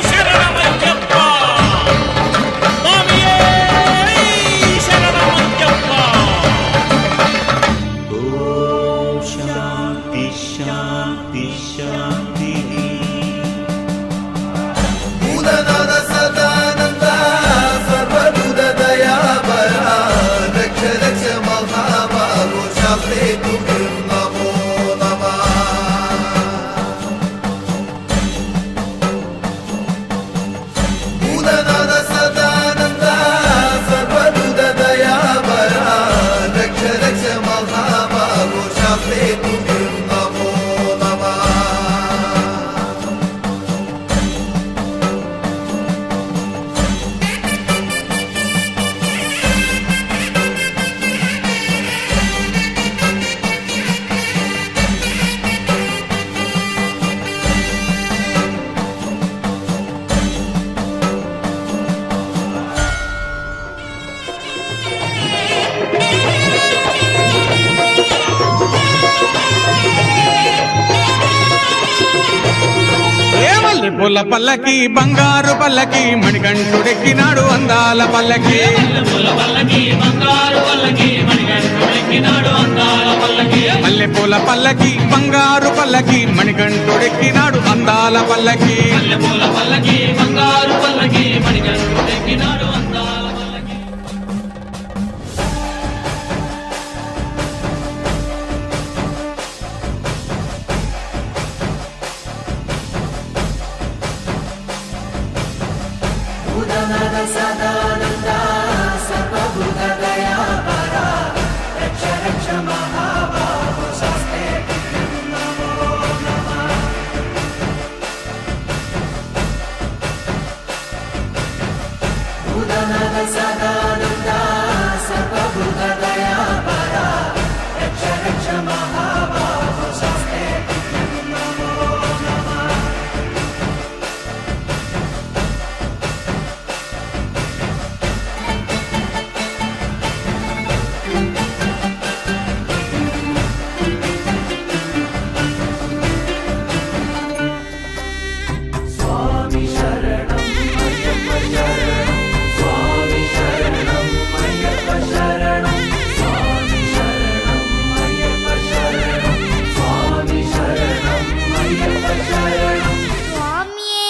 శరణమయ్యప్ప స్వామియే శరణమయ్యప్ప ఓం శాంతి శాంతి శాంతి భూతనాథ సదానంద సర్వభూత దయాపరా రక్ష రక్ష మహాబాహో శాస్త్రే తుభ్యం నమో నమః భూతనాథ సదానంద సర్వభూత దయాపరా రక్ష రక్ష మహాబాహో శాస్త్రే తుభ్యం నమో నమః ఏమల్లి పూల పల్లకి బంగారు పల్లకి మణికంఠుడెక్కినాడు అందాల పల్లకి మల్లె పూల పల్లకి బంగారు పల్లకి మణికంఠుడెక్కినాడు అందాల పల్లకి భూతనాథ సదానంద సర్వభూత దయాపరా రక్ష రక్ష మహాబాహో శాస్త్రే తుభ్యం నమో నమః భూతనాథ సదానంద సర్వభూత దయాపరా రక్ష రక్ష మహాబాహో శాస్త్రే తుభ్యం నమో నమః స్వామి శరణం అయ్యప్ప శరణం స్వామి శరణం అయ్యప్ప శరణం స్వామి శరణం అయ్యప్ప శరణం స్వామి శరణం అయ్యప్ప శరణం స్వామియే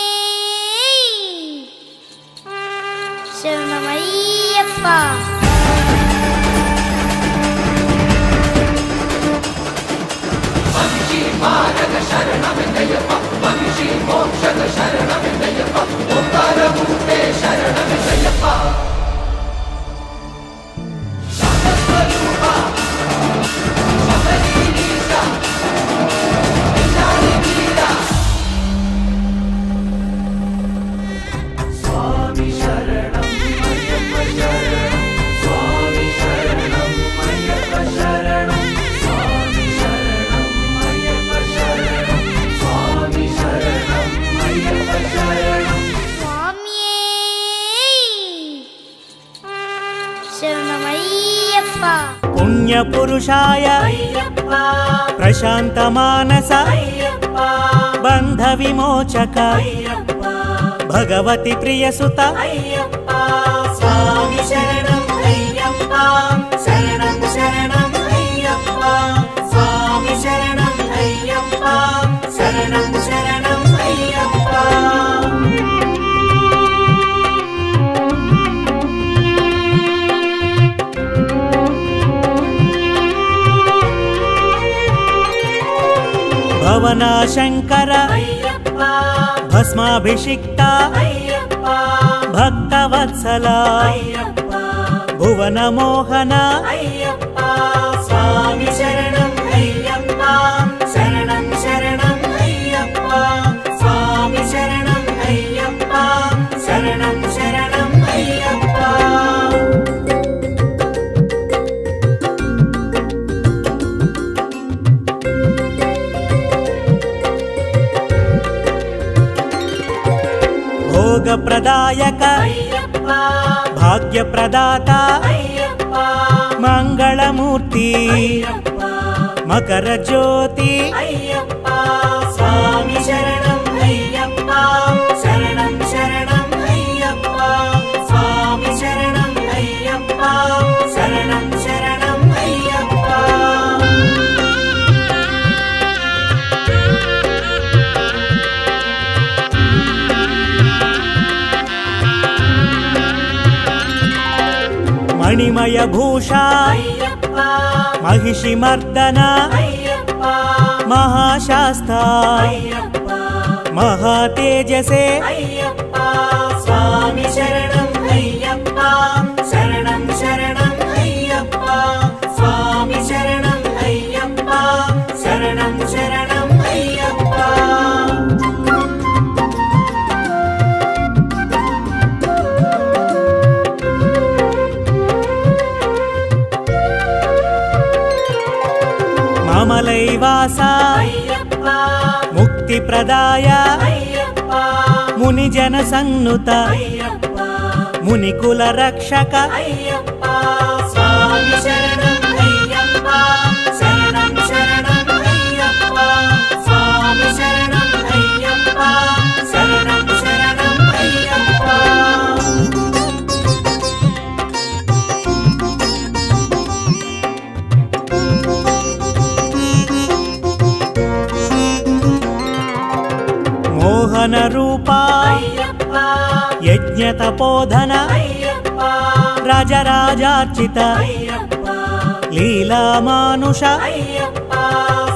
శరణమయ్యప్ప స్వామి శరణం అయ్యప్ప శరణం స్వామి శరణం అయ్యప్ప శరణం స్వామి శరణం అయ్యప్ప శరణం స్వామి శరణం అయ్యప్ప శరణం స్వామియే శరణమయ్యప్ప పుణ్యపురుషాయ అయ్యప్ప ప్రశాంత మానస అయ్యప్ప బంధ విమోచక అయ్యప్ప భగవతి ప్రియసుత అయ్యప్ప స్వామి శరణం అయ్యప్ప శరణం శరణం అయ్యప్ప స్వామి శరణం అయ్యప్ప శరణం శరణం అయ్యప్ప శంకర అయ్యప్ప భస్మాభిషిక్త అయ్యప్ప భక్తవత్సల అయ్యప్ప భువన మోహన అయ్యప్ప స్వామి శరణం అయ్యప్ప శరణం శరణం అయ్యప్ప స్వామి శరణం అయ్యప్ప శరణం శరణం అయ్యప్ప భోగప్రదాయక అయ్యప్ప భాగ్యప్రదాత అయ్యప్ప మంగళమూర్తి అయ్యప్ప మకర జ్యోతి అయ్యప్ప స్వామి శరణం అయ్యప్ప శరణం శరణం అయ్యప్ప స్వామి శరణం అయ్యప్ప శరణం శరణం అయ్యప్ప మణిమయ భూష అయ్యప్ప మహిషి మర్దన అయ్యప్ప మహాశాస్త అయ్యప్ప మహాతేజసే అయ్యప్ప స్వామి శరణం అయ్యప్ప శరణం శరణం అయ్యప్ప స్వామి శరణం అయ్యప్ప శరణం శరణం అయ్యప్ప మమలైవాస అయ్యప్ప ముక్తి ప్రదాయ అయ్యప్ప మునిజన సన్నుత అయ్యప్ప మునికుల రక్షక అయ్యప్ప స్వామి శరణం అయ్యప్ప శరణం శరణం అయ్యప్ప స్వామి శరణం అయ్యప్ప శరణం శరణం అయ్యప్ప మోహన రూప అయ్యప్ప యజ్ఞ తపోధన అయ్యప్ప రాజరాజార్చిత అయ్యప్ప లీలా మానుష అయ్యప్ప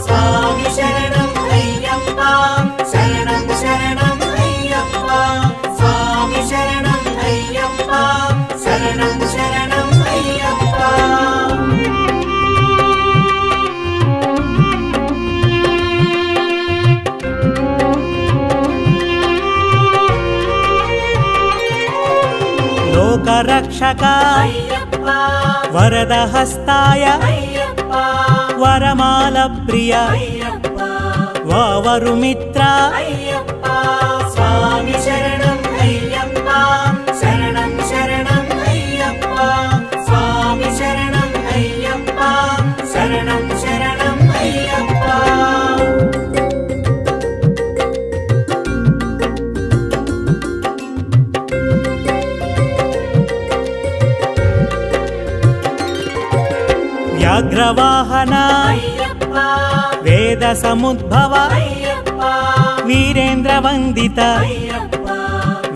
స్వామి శరణం అయ్యప్ప శరణం శరణం అయ్యప్ప స్వామి శరణం అయ్యప్ప శరణం శరణం అయ్యప్ప లోకరక్షక అయ్యప్ప వరద హస్తాయ అయ్యప్ప వరమాల ప్రియ అయ్యప్ప వావరు మిత్ర అయ్యప్ప స్వామి శరణం అయ్యప్ప శరణం శరణం అయ్యప్ప స్వామి శరణం అయ్యప్ప శరణం శరణం అయ్యప్ప వ్యాఘ్రవాహన అయ్యప్ప వేద సముద్భవ అయ్యప్ప వీరేంద్ర వందిత అయ్యప్ప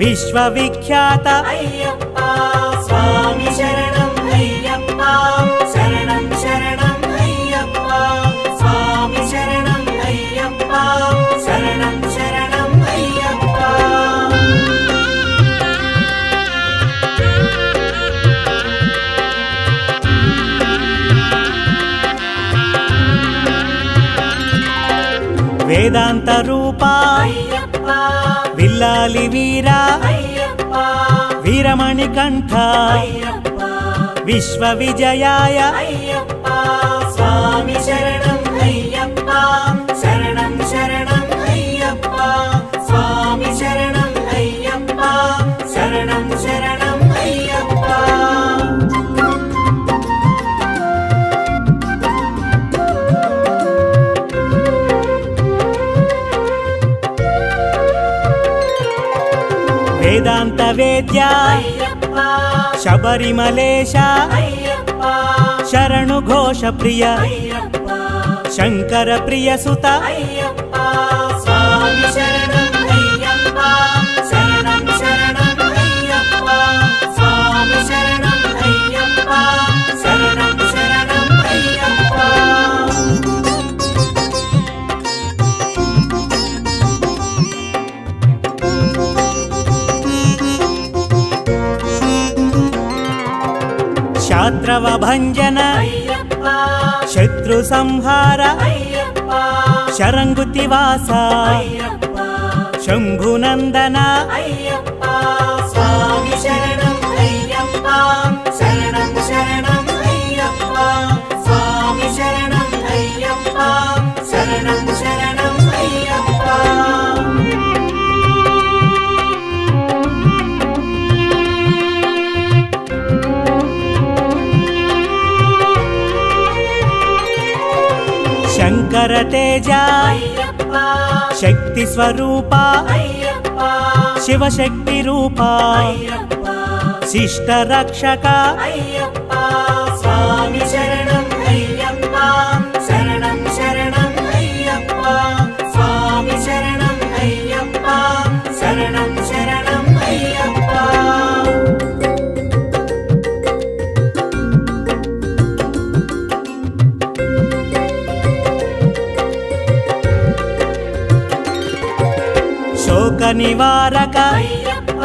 విశ్వవిఖ్యాత అయ్యప్ప స్వామి శరణం అయ్యప్ప శరణం శరణం అయ్యప్ప స్వామి శరణం అయ్యప్ప శరణం శరణం అయ్యప్ప వేదాంత రూప అయ్యప్ప విల్లాలి వీర అయ్యప్ప వీరమణి కంఠ అయ్యప్ప విశ్వ విజయాయ అయ్యప్ప స్వామి శరణం అయ్యప్ప శరణం శరణం అయ్యప్ప స్వామి శరణం అయ్యప్ప శరణం శరణం అయ్యప్ప వేదాంత వేద్య అయ్యప్ప శబరిమలేశ అయ్యప్ప శరణు ఘోష ప్రియ అయ్యప్ప శంకర ప్రియ సుత అయ్యప్ప స్వామి శరణం అయ్యప్ప శరణం శరణం అయ్యప్ప స్వామి శరణం అయ్యప్ప శరణం శరణం అయ్యప్ప శాత్రవ భంజన అయ్యప్ప శత్రు సంహార అయ్యప్ప శరంగుతివాస అయ్యప్ప శంభునందన అయ్యప్ప స్వామి శరణం అయ్యప్ప శరణం శరణం అయ్యప్ప స్వామి శరణం అయ్యప్ప శరణం శరణం అయ్యప్ప శంకర తేజ అయ్యప్ప శక్తి స్వరూప అయ్యప్ప శివశక్తి రూప అయ్యప్ప శిష్ట రక్షక అయ్యప్ప స్వామి శరణం అయ్యప్ప శరణం శరణం అయ్యప్ప స్వామి శరణం అయ్యప్ప శరణం శరణం అయ్యప్ప శోక నివారక అయ్యప్ప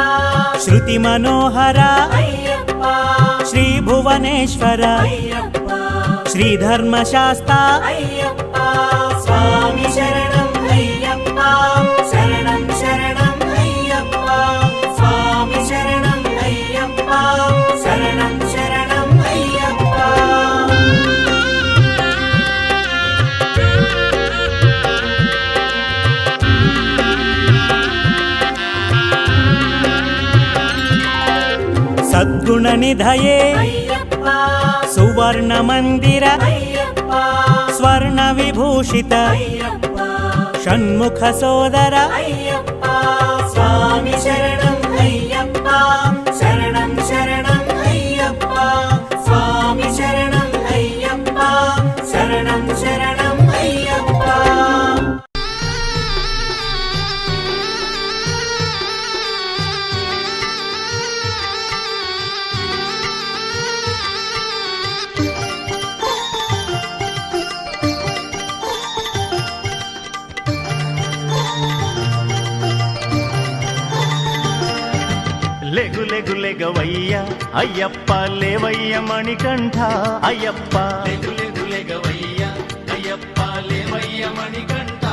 శృతి మనోహర అయ్యప్ప శ్రీ భువనేశ్వర అయ్యప్ప శ్రీ ధర్మశాస్త అయ్యప్ప స్వామి శరణం అయ్యప్ప శరణం శరణం అయ్యప్ప స్వామి శరణం అయ్యప్ప శరణం శరణం అయ్యప్ప సద్గుణ నిధయే అయ్యప్ప సువర్ణ మందిర అయ్యప్ప స్వర్ణ విభూషిత అయ్యప్ప షణ్ముఖ సోదర అయ్యప్ప స్వామి శరణం అయ్యప్ప శరణం శరణం అయ్యప్ప స్వామి శరణం అయ్యప్ప శరణం శరణం అయ్యప్ప లెగు లెగు లెగవయ్య అయ్యప్ప లేవయ్య మణికంఠ అయ్యప్ప లెగు లెగు లెగవయ్య అయ్యప్ప లేవయ్య మణికంఠ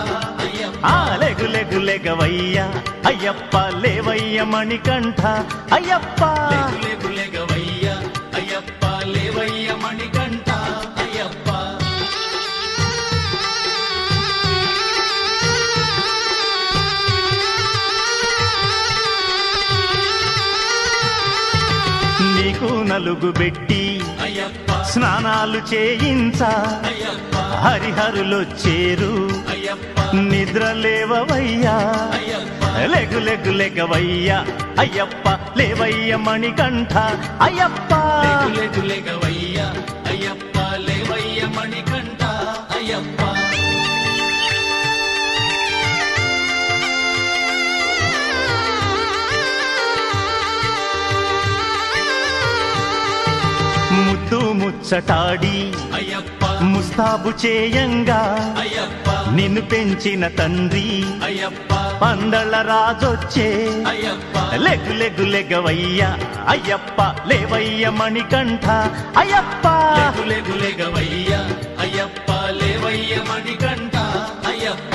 అయ్యప్ప లెగు లెగు లెగవయ్య అయ్యప్ప లేవయ్య మణికంఠ అయ్యప్ప లెగు లెగు లెగవయ్య అయ్యప్ప లేవయ్య మణికంఠ అయ్యప్ప నీకు నలుగు పెట్టి అయ్యప్ప స్నానాలు చేయించ అయ్యప్ప హరిహరులొచ్చేరు అయ్యప్ప నిద్ర లేవవయ్యా లెగు లెగు లెగవయ్యా అయ్యప్ప లేవయ్య మణికంఠ అయ్యప్ప లెగు లెగు లెగవయ్యా అయ్యప్ప లేవయ్య మణికంఠ అయ్యప్ప ముద్దు ముచ్చటాడి అయ్యప్ప ముస్తాబు చేయంగా అయ్యప్ప నిన్ను పెంచిన తండ్రి అయ్యప్ప పందళ్ళ రాజొచ్చే అయ్యప్ప లెగు లెగు లెగవయ్యా అయ్యప్ప లేవయ్య మణికంఠ అయ్యప్ప లెగు లెగు లెగవయ్యా అయ్యప్ప లేవయ్య మణికంఠ అయ్యప్ప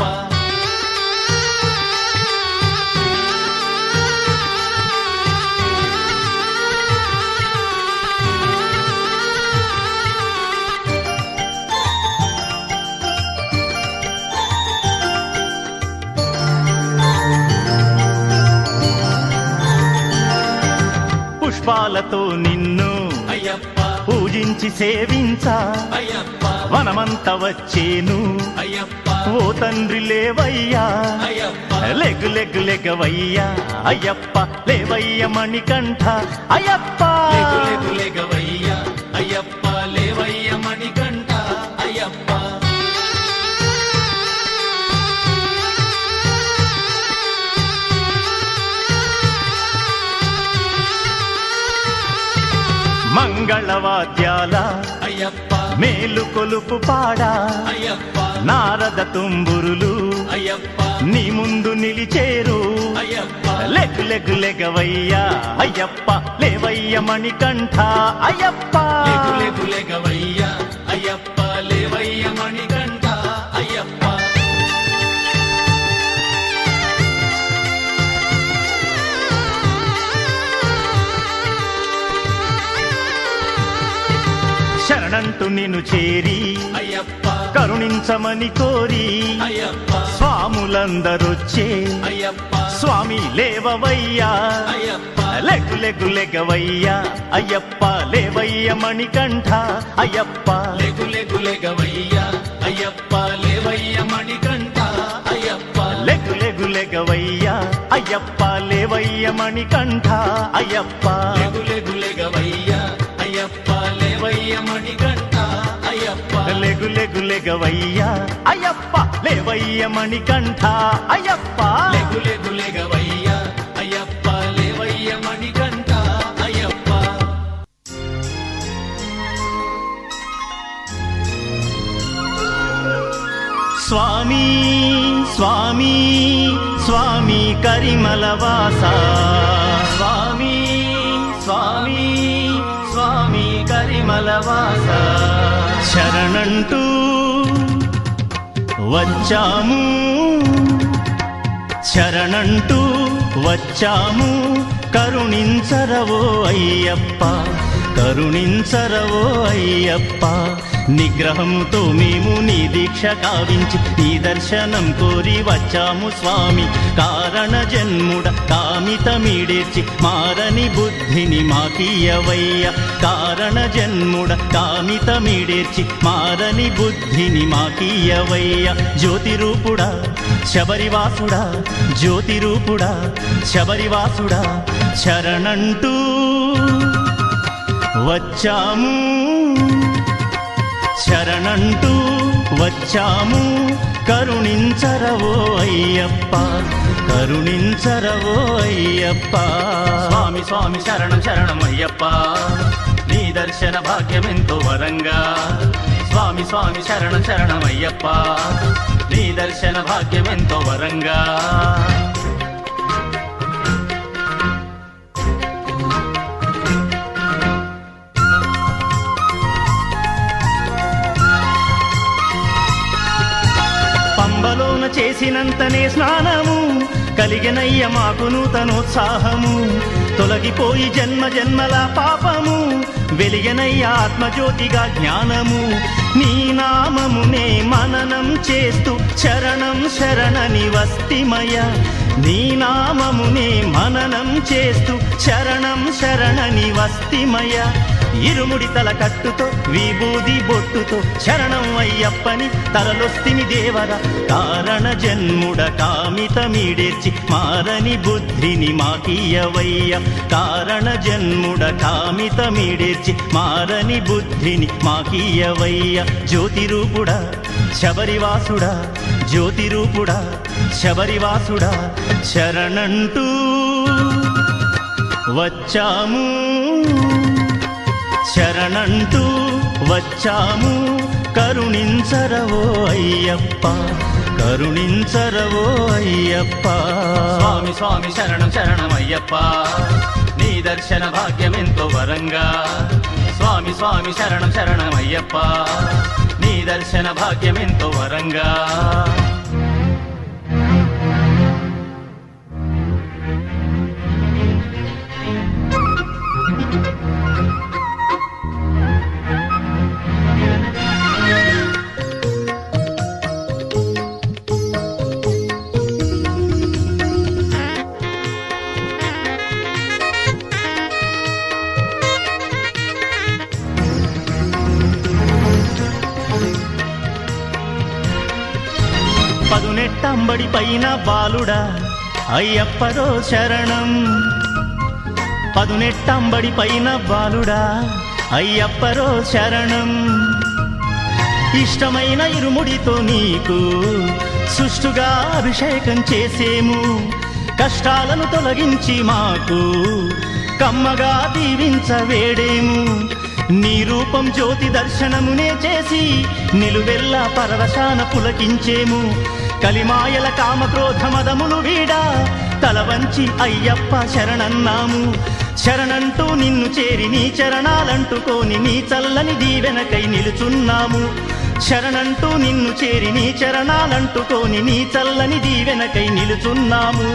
పుష్పాలతో నిన్ను అయ్యప్ప పూజించి సేవించా అయ్యప్ప వనమంత వచ్చేను అయ్యప్ప ఓ తండ్రి లేవయ్యా అయ్యప్ప లెగు లెగు లెగవయ్యా అయ్యప్ప లేవయ్య మణికంఠ అయ్యప్ప లెగు లెగు లెగవయ్యా అయ్యప్ప లేవయ్య మణికంఠ అయ్యప్ప మంగళవాద్యాల అయ్యప్ప మేలు కొలుపు పాడా అయ్యప్ప నారద తుంబురులు అయ్యప్ప నీ ముందు నిలిచేరు అయ్యప్ప లెగ్గు లెగ్గు లెగవయ్యా అయ్యప్ప లేవయ్య మణికంఠ అయ్యప్ప లెగు లెగు లెగవయ్యా అయ్యప్ప లేవయ్య మణికంఠ అయ్యప్ప శరణంటూ నిన్ను చేరి అయ్యప్ప కరుణించమని కోరి అయ్యప్ప స్వాములందరొచ్చే అయ్యప్ప స్వామి లేవవయ్యా అయ్యప్ప లెగ్గు లెగ్గు లెగవయ్యా అయ్యప్ప లేవయ్య మణికంఠ అయ్యప్ప లెగు లెగు లెగవయ్యా అయ్యప్ప లేవయ్య మణికంఠ అయ్యప్ప లెగ్గు లెగ్గు లెగవయ్యా అయ్యప్ప లేవయ్య మణికంఠ అయ్యప్ప లెగు లెగు లెగవయ్యా అయ్యప్ప లేవయ్య మణికంఠ అయ్యప్ప లెగు లెగు లెగవయ్యా అయ్యప్ప లేవయ్య మణికంఠ అయ్యప్ప లెగు లెగు లెగవయ్యా అయ్యప్ప లేవయ్య మణికంఠ అయ్యప్ప స్వామి స్వామి స్వామి కరిమలవాస స్వామి స్వామి స్వామి కరిమలవాస శరణంటూ వచ్చాము శరణంటూ వచ్చాము కరుణించరవో అయ్యప్ప కరుణించరవో అయ్యప్ప నిగ్రహంతో మేము నీ దీక్ష కావించి నీ దర్శనం కోరి వచ్చాము స్వామి కారణ జన్ముడ కామితమీడేర్చి మారని బుద్ధిని మాకీయవయ్య కారణ జన్ముడ కామితమీడేర్చి మారని బుద్ధిని మాకీయవయ్య జ్యోతిరూపుడా శబరివాసుడా జ్యోతిరూపుడా శబరివాసుడా శరణంటూ వచ్చాము శరణంటూ వచ్చాము కరుణించరవో అయ్యప్ప కరుణించరవో అయ్యప్ప స్వామి స్వామి శరణం శరణం అయ్యప్ప నీ దర్శన భాగ్యమెంతో వరంగా స్వామి స్వామి శరణం శరణం అయ్యప్ప నీ దర్శన భాగ్యమెంతో వరంగా పంబలోన చేసినంతనే స్నానము కలిగినయ్య మాకు నూతనోత్సాహము తొలగిపోయి జన్మ జన్మల పాపము వెలిగనయ్య ఆత్మజ్యోతిగా జ్ఞానము నీ నామమునే మననం చేస్తూ శరణం శరణని వస్తిమయ నీ నామమునే మననం చేస్తూ శరణం శరణని వస్తిమయ ఇరుముడి తల కట్టుతో విభూది బొట్టుతో శరణం అయ్యప్పని తలలొస్తిని దేవర కారణ జన్ముడ కామితమీడేర్చి మారని బుద్ధిని మాకీయవయ్య కారణ జన్ముడ కామితమీడేర్చి మారని బుద్ధిని మాకీయవయ్య జ్యోతిరూపుడా శబరివాసుడా జ్యోతిరూపుడా శబరివాసుడా శరణంటూ వచ్చాము శరణంటూ వచ్చాము కరుణించరవో అయ్యప్ప కరుణించరవో అయ్యప్ప స్వామి స్వామి శరణం శరణం అయ్యప్ప నీ దర్శన భాగ్యమెంతో వరంగా స్వామి స్వామి శరణం శరణం అయ్యప్ప నీ దర్శన భాగ్యమెంతో వరంగా పదునెట్టంబడి పైన బాలుడా అయ్యప్పరో శరణం పదునెట్టంబడి పైన బాలుడా అయ్యప్పరో శరణం ఇష్టమైన ఇరుముడితో నీకు సుష్టుగా అభిషేకం చేసేము కష్టాలను తొలగించి మాకు కమ్మగా దీవించవేడేము నీ రూపం జ్యోతి దర్శనమునే చేసి నిలువెల్లా పరవశాన పులకించేము కలిమాయల కామక్రోధ మదములు వీడా తల వంచి అయ్యప్ప శరణన్నాము. శరణంటూ నిన్ను చేరి నీ చరణాలంటుకోని నీ చల్లని దీవెనకై నిలుచున్నాము. శరణంటూ నిన్ను చేరి నీ చరణాలంటుకోని నీ చల్లని దీవెనకై నిలుచున్నాము.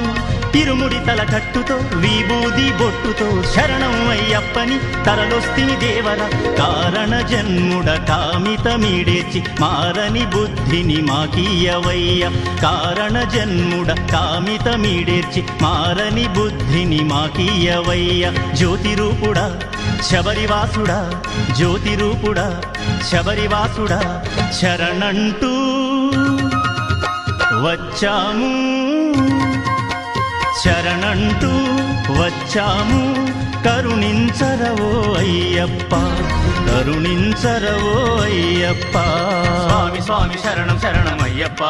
ఇరుముడి తల కట్టుతో విభూది బొట్టుతో శరణం అయ్యప్పని తరలొస్తిని దేవర. కారణ జన్ముడ కామితమీడేర్చి మారని బుద్ధిని మాకీయవయ్య. కారణ జన్ముడ కామితమీడేర్చి మారని బుద్ధిని మాకీయవయ్య. జ్యోతిరూపుడా శబరివాసుడా జ్యోతిరూపుడా శబరివాసుడా శరణంటూ వచ్చాము. శరణంటూ వచ్చాము. కరుణించరవో అయ్యప్ప కరుణించరవో అయ్యప్ప. స్వామి స్వామి శరణం శరణం అయ్యప్ప.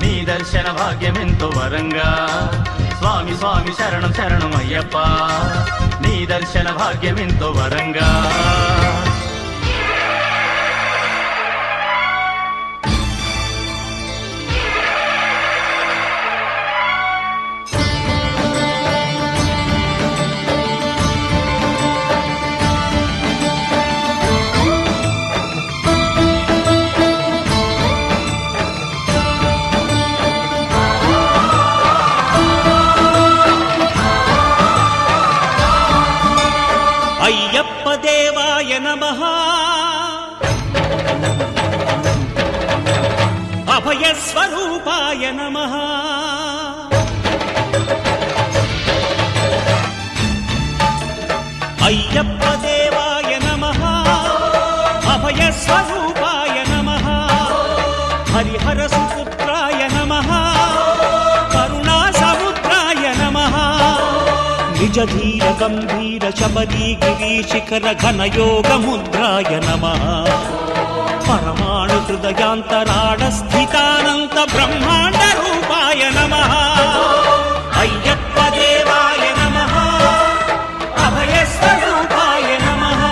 నీ దర్శన భాగ్యమెంతో వరంగా. స్వామి స్వామి శరణం శరణం అయ్యప్ప. నీ దర్శన భాగ్యమెంతో వరంగా. అయ్యప్ప దేవాయ నమః. అభయస్వరూపాయ నమః. అయ్యప్ప దేవాయ నమః. అభయస్వరూపాయ నమః. హరిహర సుపుత్రాయ నమః. కరుణా సముద్రాయ నమః. నిజ ధీర గంభీర శబరీ గిరి శిఖర ఘనయోగ ముద్రాయ నమః. పరమాణు హృదయాంతరాడ స్థితానంత బ్రహ్మాండ రూపాయ నమః. అయ్యప్ప దేవాయ నమః. అభయస్వరూపాయ నమః.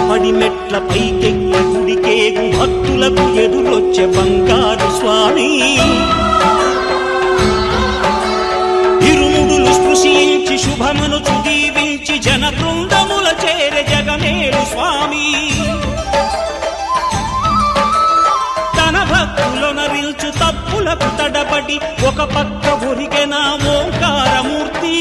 పడి మెట్ల పైకెక్కి గుడికేగు భక్తులకు ఎదురొచ్చే బంగారు స్వామి. ఇరుముడులు స్పృశించి శుభమును దీవించి జన బృందముల చేరే జగమేలు స్వామి. తన భక్తులొనరిల్చు తప్పులకు తడబడి ఒక పక్క ఒరిగెన ఓంకారమూర్తి.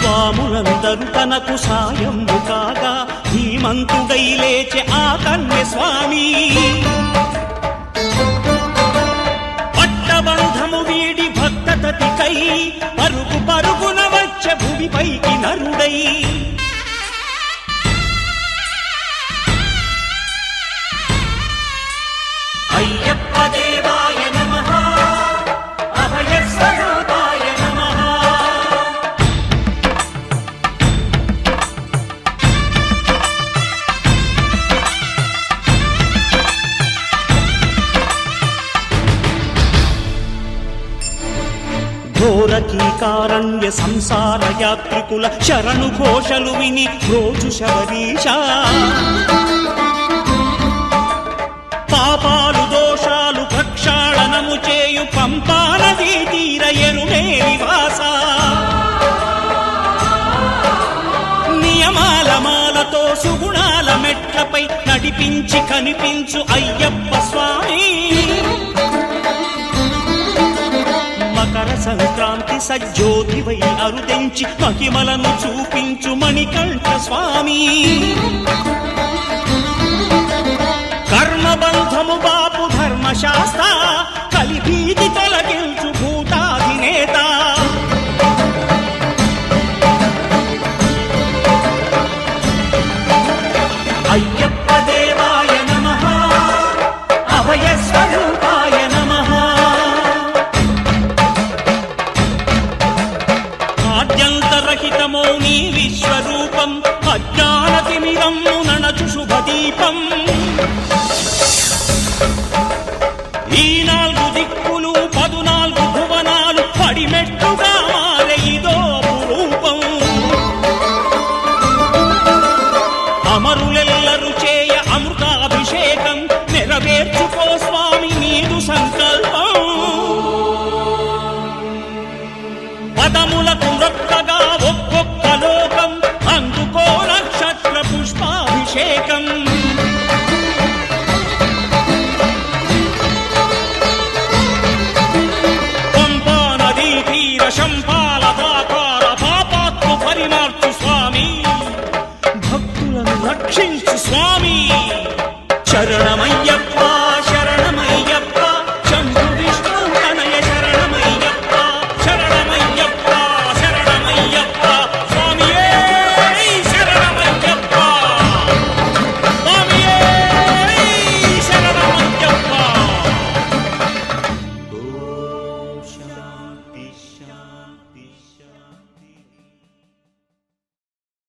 స్వాములందరూ తనకు సాయము కాగా ధీమంతుడై లేచే ఆ కన్య స్వామి. పట్టబంధము వీడి భక్తతతికై పరుగు పరుగున వచ్చే భూమిపైకి నరుడై. అయ్యప్ప దేవాయ నమః. అభయస్వరూపాయ నమః. ఘోరకీకారణ్య సంసార యాత్రికుల శరణు ఘోషలు విని రోజు శబరీశ. పాపాలు దోషాలు ప్రక్షాళనము చేయు పంపానదీ తీర ఎరుమే నివాస. నియమాల మాలతో సుగుణాల మెట్లపై నడిపించి కనిపించు అయ్యప్ప స్వామి. మకర సంక్రాంతి సజ్జోతివై అరుదెంచి మహిమలను చూపించు మణికంఠ స్వామి. కర్మబంధము బాపు ధర్మశాస్త్ర కలిభీతి తొలగించు భూతాధినేత. అయ్యప్ప దేవాయ నమః. అభయస్వరూపాయ నమః. ఆద్యంతరహితమో నీ విశ్వరూపం అజ్ఞానతిమిరమ్మున వెలగించు శుభదీపం ఈ 4 దిక్కులు 14 భువనాలు పడిమెట్టుగా మారే ఇదో రూపం అమరులెల్లరు చేయ అమృతాభిషేకం నెరవేర్చుకో స్వామి నీదు సంకల్పం పదములకు రొక్కగా ఒక్కొక్క లోకం అందుకో నక్షత్ర పుష్పాభిషేకం పంపా నదీ తీర శంపాల దాకార పాపాత్మ పరిమార్చు స్వామి భక్తులను రక్షించు స్వామి చరణ